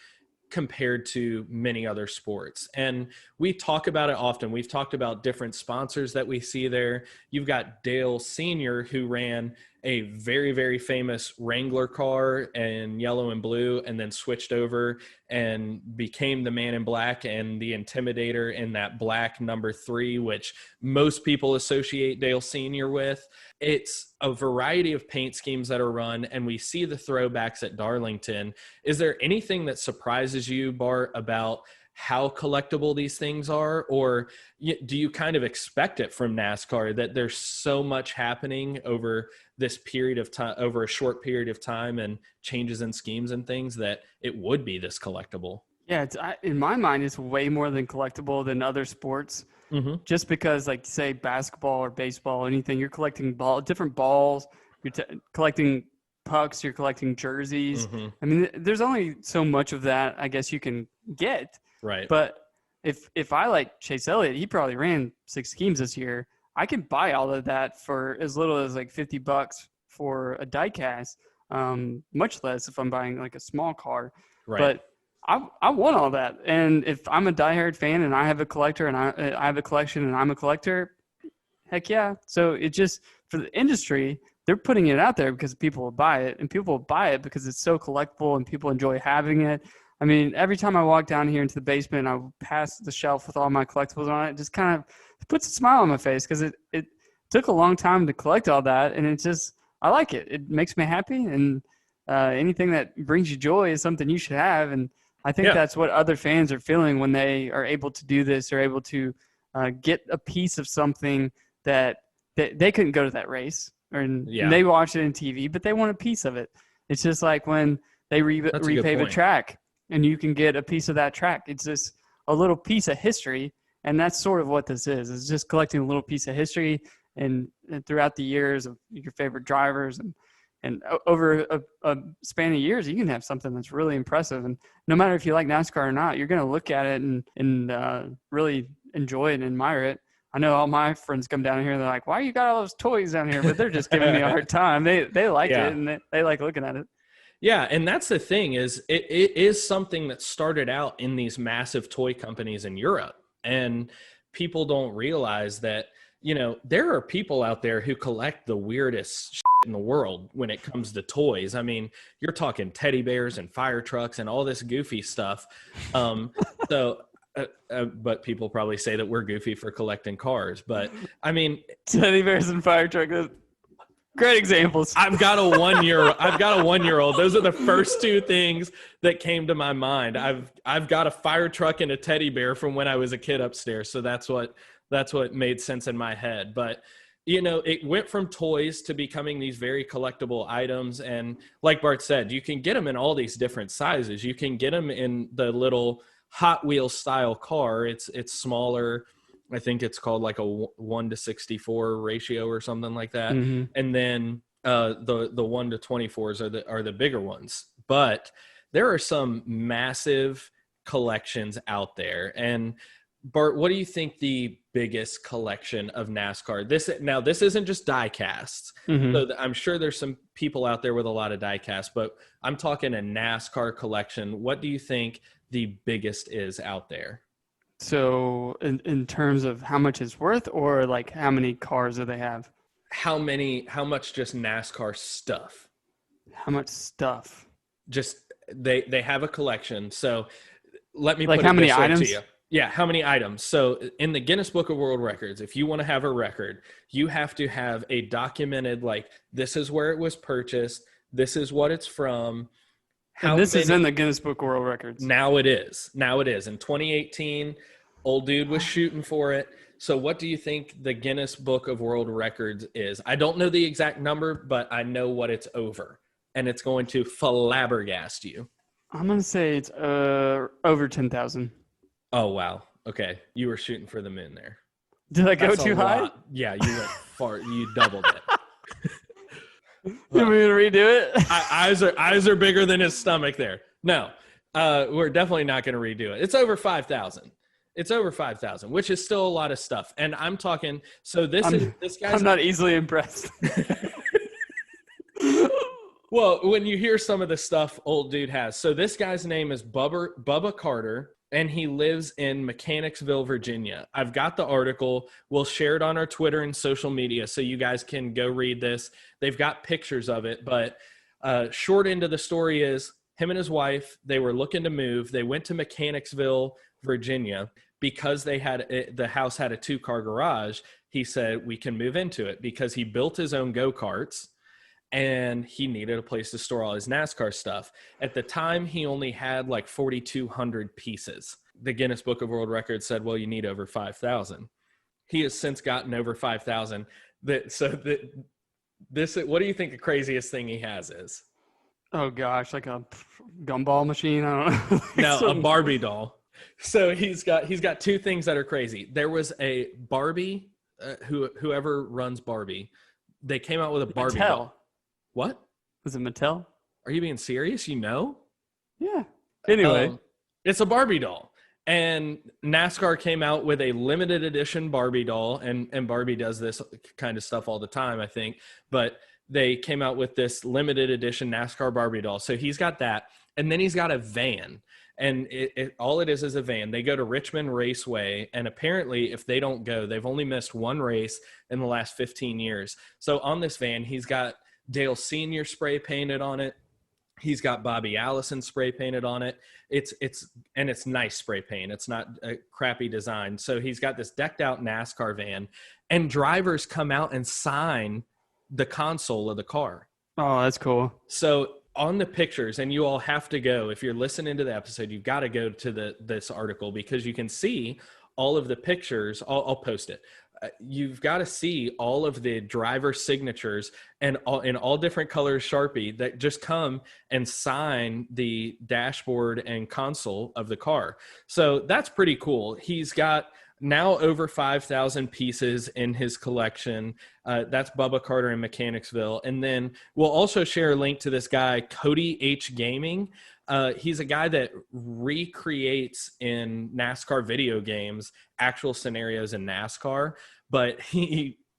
compared to many other sports. And we talk about it often. We've talked about different sponsors that we see there. You've got Dale Sr., who ran a very, very famous Wrangler car in yellow and blue, and then switched over and became the Man in Black and the Intimidator in that black number 3, which most people associate Dale Sr. with. It's a variety of paint schemes that are run, and we see the throwbacks at Darlington. Is there anything that surprises you, Bart, about how collectible these things are, or do you kind of expect it from NASCAR that there's so much happening over this period of time, over a short period of time, and changes in schemes and things that it would be this collectible? Yeah, in my mind, it's way more than collectible than other sports. Just because, like, say, basketball or baseball, anything, you're collecting different balls, you're collecting pucks, you're collecting jerseys. I mean, there's only so much of that, I guess, you can get. Right. But if I like Chase Elliott, he probably ran 6 schemes this year. I can buy all of that for as little as like $50 for a diecast, much less if I'm buying like a small car. Right. But I want all that. And if I'm a diehard fan and I have a collector and I have a collection and I'm a collector, heck yeah. So it just, for the industry, they're putting it out there because people will buy it, and people will buy it because it's so collectible and people enjoy having it. I mean, every time I walk down here into the basement, I pass the shelf with all my collectibles on it. It just kind of puts a smile on my face because it took a long time to collect all that, and it's just, I like it. It makes me happy, and anything that brings you joy is something you should have. And I think that's what other fans are feeling when they are able to do this, or able to get a piece of something that they couldn't go to that race, and they watch it on TV, but they want a piece of it. It's just like when they That's a good repave a point. track, and you can get a piece of that track. It's just a little piece of history, and that's sort of what this is. It's just collecting a little piece of history and throughout the years of your favorite drivers, and over a span of years, you can have something that's really impressive. And no matter if you like NASCAR or not, you're going to look at it and really enjoy it and admire it. I know all my friends come down here and they're like, why you got all those toys down here? But they're just giving me a hard time. They like Yeah. it, and they like looking at it. Yeah, and that's the thing is it is something that started out in these massive toy companies in Europe. And people don't realize that, you know, there are people out there who collect the weirdest shit in the world when it comes to toys. I mean, you're talking teddy bears and fire trucks and all this goofy stuff. But people probably say that we're goofy for collecting cars. But I mean, Teddy bears and fire truck, great examples. I've got a 1 year. I've got a 1 year old. Those are the first two things that came to my mind. I've got a fire truck and a teddy bear from when I was a kid upstairs. So that's what made sense in my head. But you know, it went from toys to becoming these very collectible items. And like Bart said, you can get them in all these different sizes. You can get them in the little Hot Wheels style car. It's smaller. I think it's called like a 1:64 ratio or something like that. Mm-hmm. And then the 1:24s are the bigger ones. But there are some massive collections out there. And Bart, what do you think the biggest collection of NASCAR? This isn't just diecasts. Mm-hmm. So I'm sure there's some people out there with a lot of diecasts, but I'm talking a NASCAR collection. What do you think the biggest is out there? So in terms of how much it's worth, or like how many cars do they have? How much just NASCAR stuff? How much stuff? Just they have a collection. So let me Like put how it many this way items? to you. Yeah, how many items? So in the Guinness Book of World Records, if you want to have a record, you have to have a documented, like, this is where it was purchased, this is what it's from. And this is in the Guinness Book of World Records. Now it is. In 2018, old dude was shooting for it. So what do you think the Guinness Book of World Records is? I don't know the exact number, but I know what it's over. And it's going to flabbergast you. I'm going to say it's over 10,000. Oh, wow. Okay. You were shooting for the moon there. Did I go That's a too high? lot. Yeah, you went far. You doubled it. You want me to redo it? Eyes are bigger than his stomach there. No, we're definitely not going to redo it. It's over 5,000. It's over 5,000, which is still a lot of stuff. And I'm talking. So this guy's. I'm not easily impressed. Well, when you hear some of the stuff old dude has. So this guy's name is Bubba Carter, and he lives in Mechanicsville, Virginia. I've got the article. We'll share it on our Twitter and social media so you guys can go read this. They've got pictures of it, but short end of the story is him and his wife, they were looking to move. They went to Mechanicsville, Virginia, because the house had a 2-car garage. He said, we can move into it, because he built his own go-karts and he needed a place to store all his NASCAR stuff. At the time, he only had like 4,200 pieces. The Guinness Book of World Records said, well, you need over 5,000. He has since gotten over 5,000. What do you think the craziest thing he has is? Oh gosh, like a gumball machine. I don't know. No, a Barbie doll. So he's got two things that are crazy. There was a Barbie, whoever runs Barbie, they came out with a Barbie Mattel. doll. What? Was it Mattel? Are you being serious? You know? Yeah. Anyway. It's a Barbie doll. And NASCAR came out with a limited edition Barbie doll, and Barbie does this kind of stuff all the time, I think. But they came out with this limited edition NASCAR Barbie doll. So he's got that. And then he's got a van. And all it is a van. They go to Richmond Raceway, and apparently if they don't go, they've only missed one race in the last 15 years. So on this van, he's got Dale Sr. spray painted on it. He's got Bobby Allison spray painted on it. It's nice spray paint. It's not a crappy design. So he's got this decked out NASCAR van, and drivers come out and sign the console of the car. Oh, that's cool. So on the pictures, and you all have to go, if you're listening to the episode, you've got to go to this article, because you can see all of the pictures. I'll post it. you've got to see all of the driver signatures and in all different colors Sharpie that just come and sign the dashboard and console of the car. So that's pretty cool. He's got now over 5,000 pieces in his collection. That's Bubba Carter in Mechanicsville. And then we'll also share a link to this guy, Cody H Gaming. He's a guy that recreates in NASCAR video games actual scenarios in NASCAR, but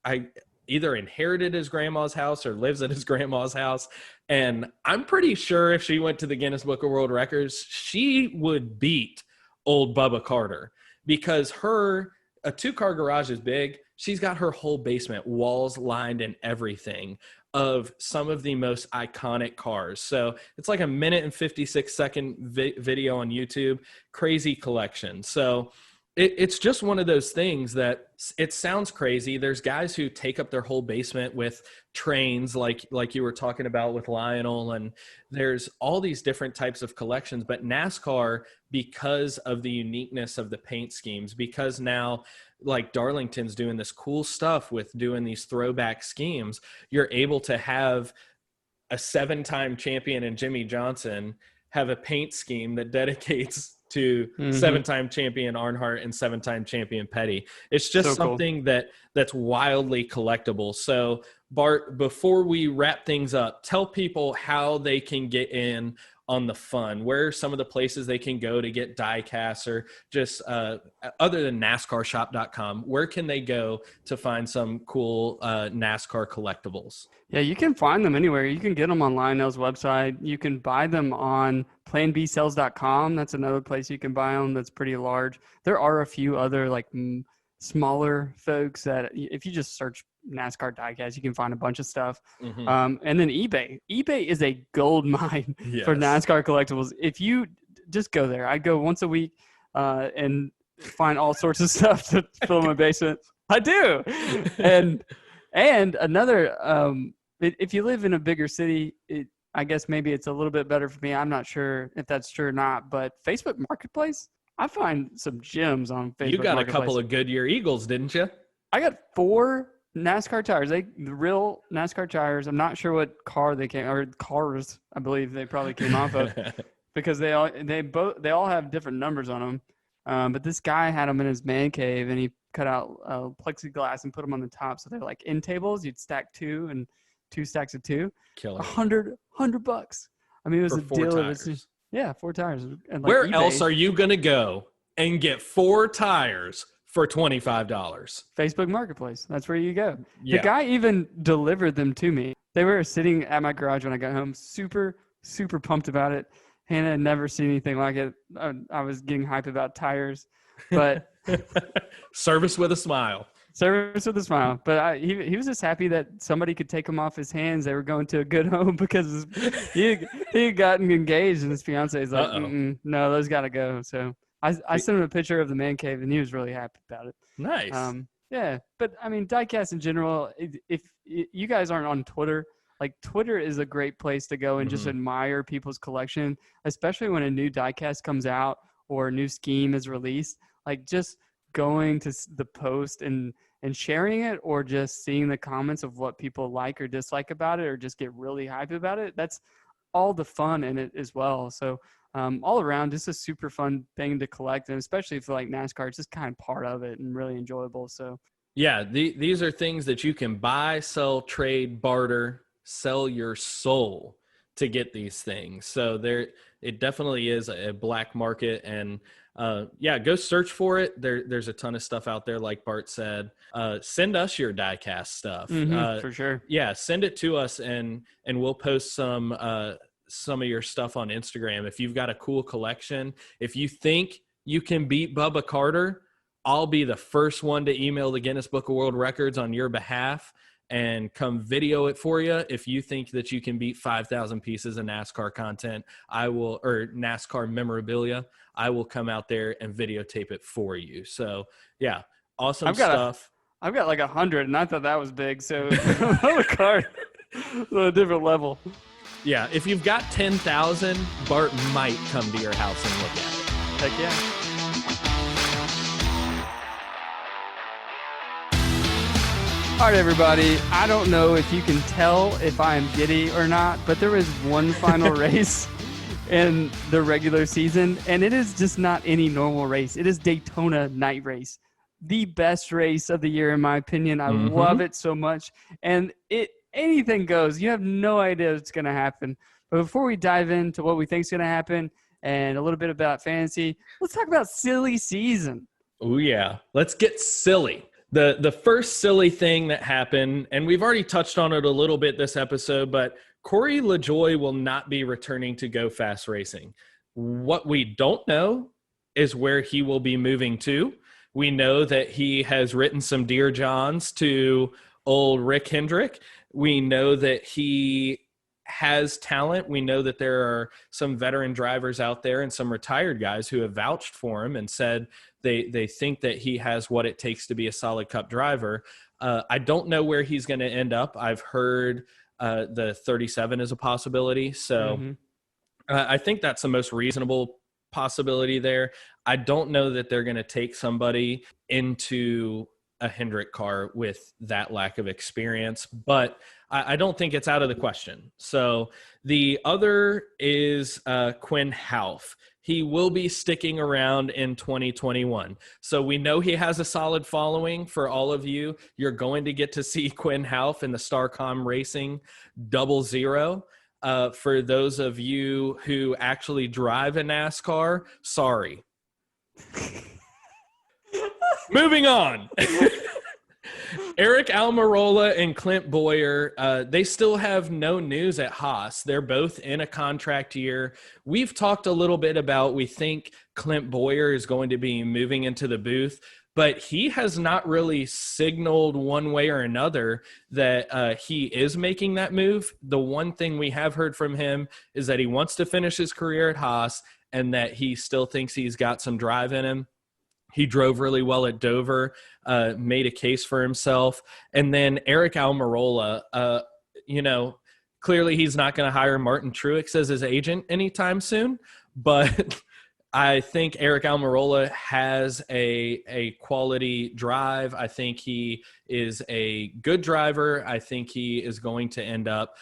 I either inherited his grandma's house or lives at his grandma's house. And I'm pretty sure if she went to the Guinness Book of World Records, she would beat old Bubba Carter, because a 2-car garage is big. She's got her whole basement, walls lined and everything, of some of the most iconic cars. So it's like a 1:56 video on YouTube. Crazy collection. So it's just one of those things that it sounds crazy. There's guys who take up their whole basement with trains, like you were talking about with Lionel, and there's all these different types of collections. But NASCAR, because of the uniqueness of the paint schemes, because now like Darlington's doing this cool stuff with doing these throwback schemes, you're able to have a 7-time champion in Jimmie Johnson have a paint scheme that dedicates to 7-time champion Earnhardt and 7-time champion Petty. It's just so something cool. that's wildly collectible. So Bart, before we wrap things up, tell people how they can get in on the fun. Where are some of the places they can go to get diecasts, or just other than NASCARshop.com, where can they go to find some cool NASCAR collectibles? Yeah, you can find them anywhere. You can get them on Lionel's website. You can buy them on planbsales.com. That's another place you can buy them that's pretty large. There are a few other like smaller folks that if you just search NASCAR Diecast, you can find a bunch of stuff. And then eBay is a gold mine for NASCAR collectibles. If you just go there, I go once a week and find all sorts of stuff to fill my basement. I do. And another, if you live in a bigger city, I guess maybe it's a little bit better for me. I'm not sure if that's true or not, but Facebook Marketplace, I find some gems on Facebook. You got a couple of Goodyear Eagles, didn't you? I got 4 NASCAR tires. The real NASCAR tires. I'm not sure what car they came, or cars I believe they probably came off of, because they all have different numbers on them. But this guy had them in his man cave, and he cut out plexiglass and put them on the top, so they're like end tables. You'd stack 2 and 2 stacks of 2. Killer. $100. I mean, it was for a 4 deal. tires. Yeah, 4 tires. And like where eBay, else are you gonna go and get 4 tires for $25? Facebook Marketplace. That's where you go. Yeah. The guy even delivered them to me. They were sitting at my garage when I got home. Super, super pumped about it. Hannah had never seen anything like it. I was getting hyped about tires, but service with a smile. Service with a smile. But he was just happy that somebody could take them off his hands. They were going to a good home, because he had gotten engaged, and his fiance is like, no, those got to go. So I sent him a picture of the man cave, and he was really happy about it. Nice. Yeah, but I mean, diecast in general, if you guys aren't on Twitter, like Twitter is a great place to go and just admire people's collection, especially when a new diecast comes out or a new scheme is released. Like just going to the post and sharing it, or just seeing the comments of what people like or dislike about it, or just get really hyped about it. That's all the fun in it as well. So all around, just a super fun thing to collect, and especially if you like NASCAR, it's just kind of part of it and really enjoyable. So yeah, these are things that you can buy, sell, trade, barter, sell your soul to get these things. So it definitely is a black market, and go search for it. There's a ton of stuff out there, like Bart said. Send us your diecast stuff. For sure. Yeah, send it to us, and we'll post some of your stuff on Instagram. If you've got a cool collection, if you think you can beat Bubba Carter, I'll be the first one to email the Guinness Book of World Records on your behalf and come video it for you. If you think that you can beat 5,000 pieces of NASCAR content, or NASCAR memorabilia, I will come out there and videotape it for you. So yeah, awesome stuff. I've got like 100, and I thought that was big. So Bubba Carter, a different level. Yeah, if you've got 10,000, Bart might come to your house and look at it. Heck yeah. All right, everybody. I don't know if you can tell if I am giddy or not, but there was one final race in the regular season, and it is just not any normal race. It is Daytona night race, the best race of the year, in my opinion. I love it so much, and anything goes. You have no idea what's going to happen. But before we dive into what we think is going to happen and a little bit about fantasy, let's talk about silly season. Oh, yeah. Let's get silly. The first silly thing that happened, and we've already touched on it a little bit this episode, but Corey LaJoie will not be returning to Go Fast Racing. What we don't know is where he will be moving to. We know that he has written some Dear Johns to old Rick Hendrick. We know that he has talent. We know that there are some veteran drivers out there and some retired guys who have vouched for him and said they think that he has what it takes to be a solid Cup driver. I don't know where he's going to end up. I've heard the 37 is a possibility. So I think that's the most reasonable possibility there. I don't know that they're going to take somebody into a Hendrick car with that lack of experience, but I don't think it's out of the question. So the other is Quinn Houff. He will be sticking around in 2021. So we know he has a solid following. For all of you, you're going to get to see Quinn Houff in the Starcom Racing 00. For those of you who actually drive a NASCAR, sorry. Moving on. Eric Almirola and Clint Bowyer, they still have no news at Haas. They're both in a contract year. We've talked a little bit about we think Clint Bowyer is going to be moving into the booth, but he has not really signaled one way or another that he is making that move. The one thing we have heard from him is that he wants to finish his career at Haas and that he still thinks he's got some drive in him. He drove really well at Dover, made a case for himself. And then Eric Almirola, clearly he's not going to hire Martin Truex as his agent anytime soon, but I think Eric Almirola has a quality drive. I think he is a good driver. I think he is going to end up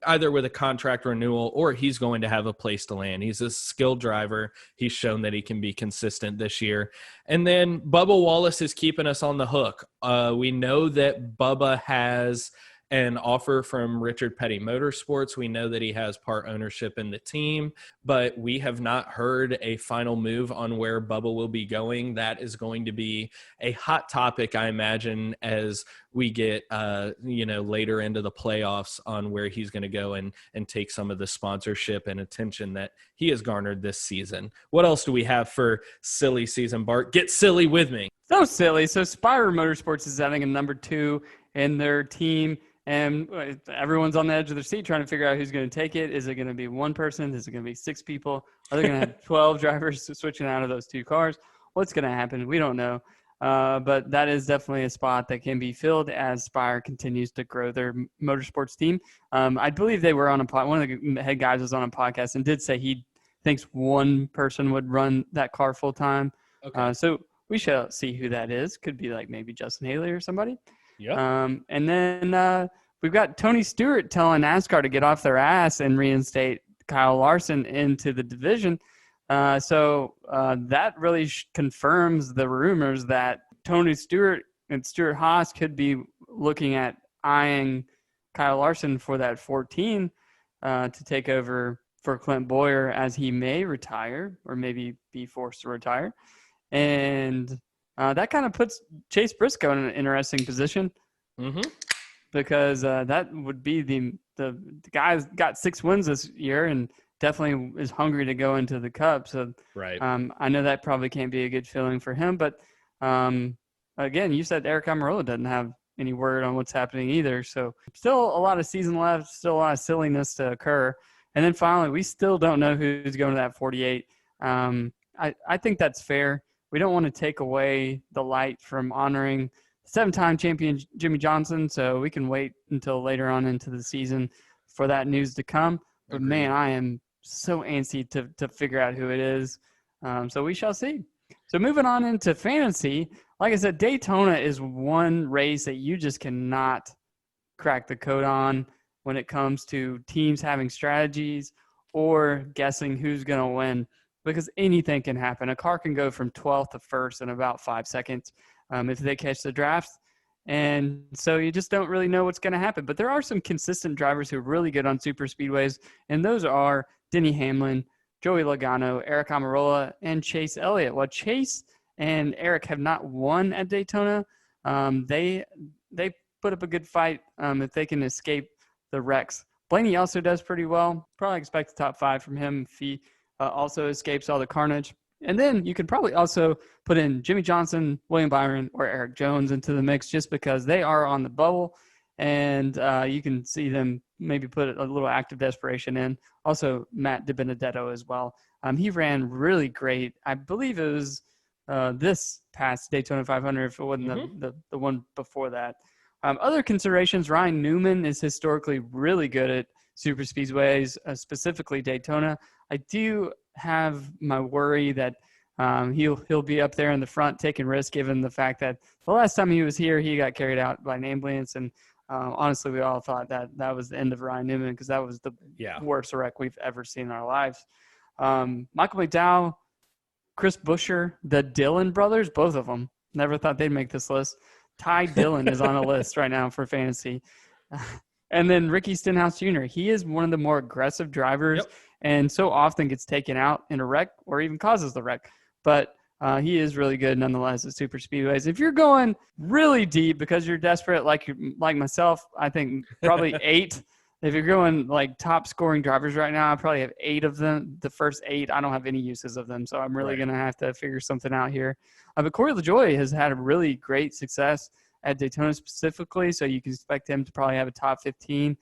either with a contract renewal or he's going to have a place to land. He's a skilled driver. He's shown that he can be consistent this year. And then Bubba Wallace is keeping us on the hook. We know that Bubba has an offer from Richard Petty Motorsports. We know that he has part ownership in the team, but we have not heard a final move on where Bubba will be going. That is going to be a hot topic, I imagine, as we get later into the playoffs on where he's going to go and take some of the sponsorship and attention that he has garnered this season. What else do we have for silly season, Bart? Get silly with me. So silly. So Spire Motorsports is having a number 2 in their team. And everyone's on the edge of their seat trying to figure out who's going to take it. Is it going to be one person? Is it going to be 6 people? Are they going to have 12 drivers switching out of those 2 cars? What's going to happen? We don't know. But that is definitely a spot that can be filled as Spire continues to grow their motorsports team. I believe they were on one of the head guys was on a podcast and did say he thinks one person would run that car full time. Okay. So we shall see who that is. Could be like maybe Justin Haley or somebody. Yeah. And then we've got Tony Stewart telling NASCAR to get off their ass and reinstate Kyle Larson into the division. So that really confirms the rumors that Tony Stewart and Stuart Haas could be looking at eyeing Kyle Larson for that 14 to take over for Clint Bowyer as he may retire or maybe be forced to retire. And that kind of puts Chase Briscoe in an interesting position because that would be the guy's got 6 wins this year and definitely is hungry to go into the Cup. So right. I know that probably can't be a good feeling for him. But again, you said Eric Almirola doesn't have any word on what's happening either. So still a lot of season left, still a lot of silliness to occur. And then finally, we still don't know who's going to that 48. I think that's fair. We don't want to take away the light from honoring 7-time champion Jimmie Johnson, so we can wait until later on into the season for that news to come. But, man, I am so antsy to figure out who it is. So we shall see. So moving on into fantasy, like I said, Daytona is one race that you just cannot crack the code on when it comes to teams having strategies or guessing who's going to win, because anything can happen. A car can go from 12th to 1st in about 5 seconds if they catch the draft. And so you just don't really know what's going to happen. But there are some consistent drivers who are really good on super speedways, and those are Denny Hamlin, Joey Logano, Eric Almirola, and Chase Elliott. While Chase and Eric have not won at Daytona, they put up a good fight if they can escape the wrecks. Blaney also does pretty well. Probably expect the top 5 from him if he also escapes all the carnage. And then you could probably also put in Jimmie Johnson, William Byron, or Eric Jones into the mix just because they are on the bubble, and you can see them maybe put a little active desperation in. Also, Matt DiBenedetto as well. He ran really great. I believe it was this past Daytona 500 if it wasn't the one before that. Other considerations, Ryan Newman is historically really good at super speedways, specifically Daytona. I do have my worry that he'll be up there in the front taking risks, given the fact that the last time he was here, he got carried out by an ambulance. And honestly, we all thought that was the end of Ryan Newman because that was the worst wreck we've ever seen in our lives. Michael McDowell, Chris Buescher, the Dillon brothers, both of them. Never thought they'd make this list. Ty Dillon is on a list right now for fantasy. And then Ricky Stenhouse Jr. He is one of the more aggressive drivers and so often gets taken out in a wreck or even causes the wreck. But he is really good nonetheless at super speedways. If you're going really deep because you're desperate like myself, I think probably 8. If you're going like top scoring drivers right now, I probably have 8 of them. The first 8, I don't have any uses of them. So I'm really going to have to figure something out here. But Corey LaJoie has had a really great success at Daytona specifically. So you can expect him to probably have a top 15.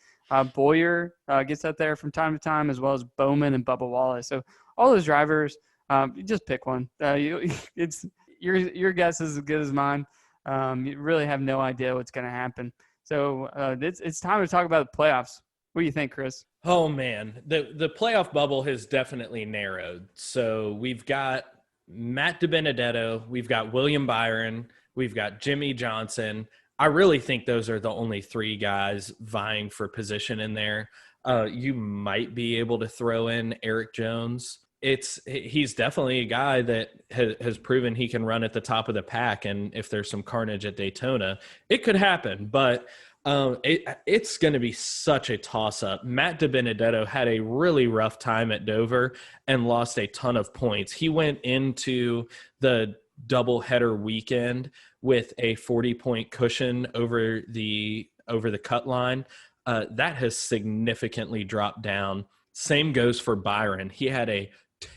Boyer gets up there from time to time, as well as Bowman and Bubba Wallace. So all those drivers, you just pick one. It's your guess is as good as mine. You really have no idea what's going to happen. So it's time to talk about the playoffs. What do you think, Chris? Oh, man. The playoff bubble has definitely narrowed. So we've got Matt DiBenedetto, we've got William Byron, we've got Jimmie Johnson. I really think those are the only 3 guys vying for position in there. You might be able to throw in Eric Jones. He's definitely a guy that has proven he can run at the top of the pack, and if there's some carnage at Daytona, it could happen. But it's going to be such a toss-up. Matt DiBenedetto had a really rough time at Dover and lost a ton of points. He went into the doubleheader weekend with a 40-point cushion over the cut line. That has significantly dropped down. Same goes for Byron. He had a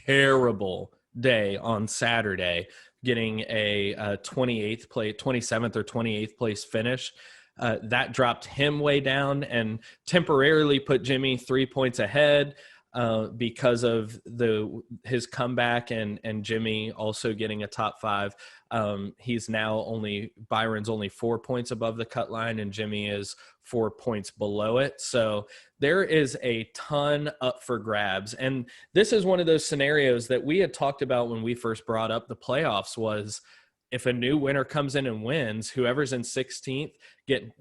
terrible day on Saturday, getting a 27th or 28th place finish. That dropped him way down and temporarily put Jimmie 3 points ahead because of his comeback and Jimmie also getting a top 5. Byron's only 4 points above the cut line and Jimmie is 4 points below it. So there is a ton up for grabs. And this is one of those scenarios that we had talked about when we first brought up the playoffs was, if a new winner comes in and wins, whoever's in 16th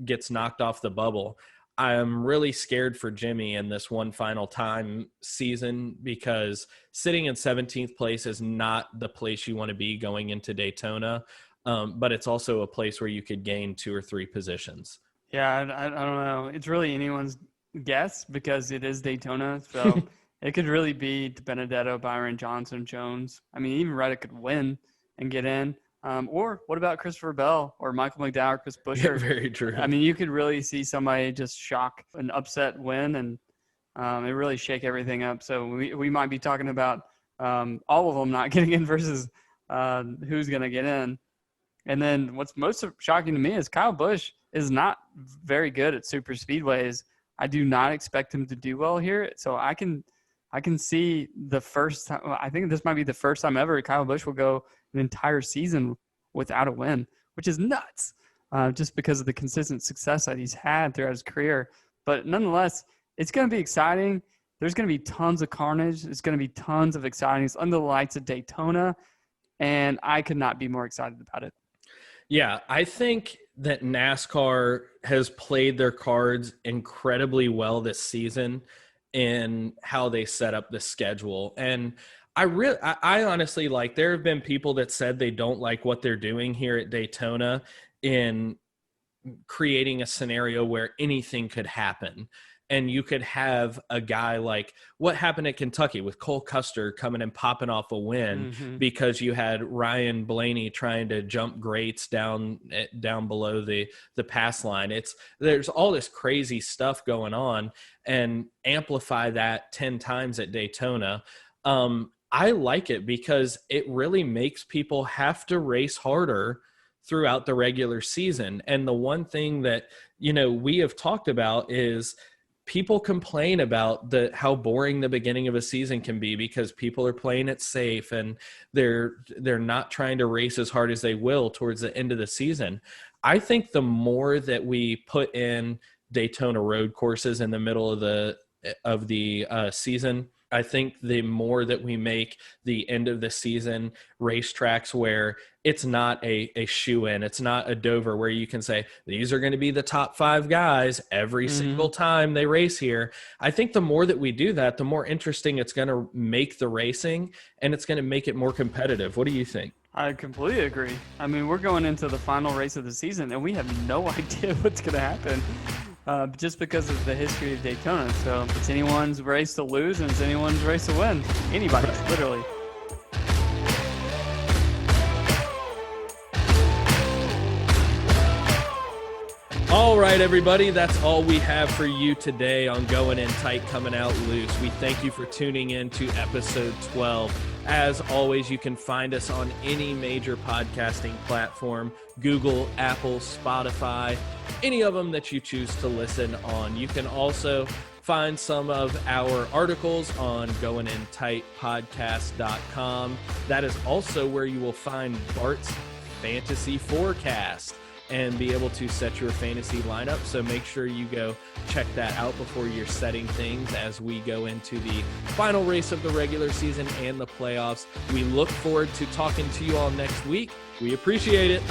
gets knocked off the bubble. I'm really scared for Jimmie in this one final time season because sitting in 17th place is not the place you want to be going into Daytona, but it's also a place where you could gain 2 or 3 positions. Yeah, I don't know. It's really anyone's guess because it is Daytona. So it could really be DiBenedetto, Byron, Johnson, Jones. I mean, even Reddick could win and get in. Or what about Christopher Bell or Michael McDowell or Chris Buescher? Yeah, very true. I mean, you could really see somebody just shock an upset win and it really shake everything up. So we might be talking about all of them not getting in versus who's going to get in. And then what's most shocking to me is Kyle Busch is not very good at super speedways. I do not expect him to do well here. So I can see the first time. I think this might be the first time ever Kyle Busch will go an entire season without a win, which is nuts, just because of the consistent success that he's had throughout his career. But nonetheless, it's going to be exciting. There's going to be tons of carnage. It's going to be tons of exciting. It's under the lights of Daytona. and I could not be more excited about it. Yeah, I think that NASCAR has played their cards incredibly well this season in how they set up the schedule. And I honestly, like, there have been people that said they don't like what they're doing here at Daytona in creating a scenario where anything could happen. And you could have a guy like what happened at Kentucky with Cole Custer coming and popping off a win because you had Ryan Blaney trying to jump grates down below the pass line. There's all this crazy stuff going on, and amplify that 10 times at Daytona. I like it because it really makes people have to race harder throughout the regular season. And the one thing that, we have talked about is people complain about how boring the beginning of a season can be because people are playing it safe and they're not trying to race as hard as they will towards the end of the season. I think the more that we put in Daytona road courses in the middle of the season, I think the more that we make the end of the season racetracks where it's not a shoe-in, it's not a Dover where you can say, these are going to be the top 5 guys every single time they race here. I think the more that we do that, the more interesting it's going to make the racing, and it's going to make it more competitive. What do you think? I completely agree. I mean, we're going into the final race of the season, and we have no idea what's going to happen. Just because of the history of Daytona. So it's anyone's race to lose and it's anyone's race to win. Anybody's, literally. All right, everybody, that's all we have for you today on Goin In Tight, Comin Out Loose. We thank you for tuning in to episode 12. As always, you can find us on any major podcasting platform, Google, Apple, Spotify, any of them that you choose to listen on. You can also find some of our articles on goinintightpodcast.com. That is also where you will find Bart's fantasy forecast and be able to set your fantasy lineup. So make sure you go check that out before you're setting things as we go into the final race of the regular season and the playoffs. We look forward to talking to you all next week. We appreciate it.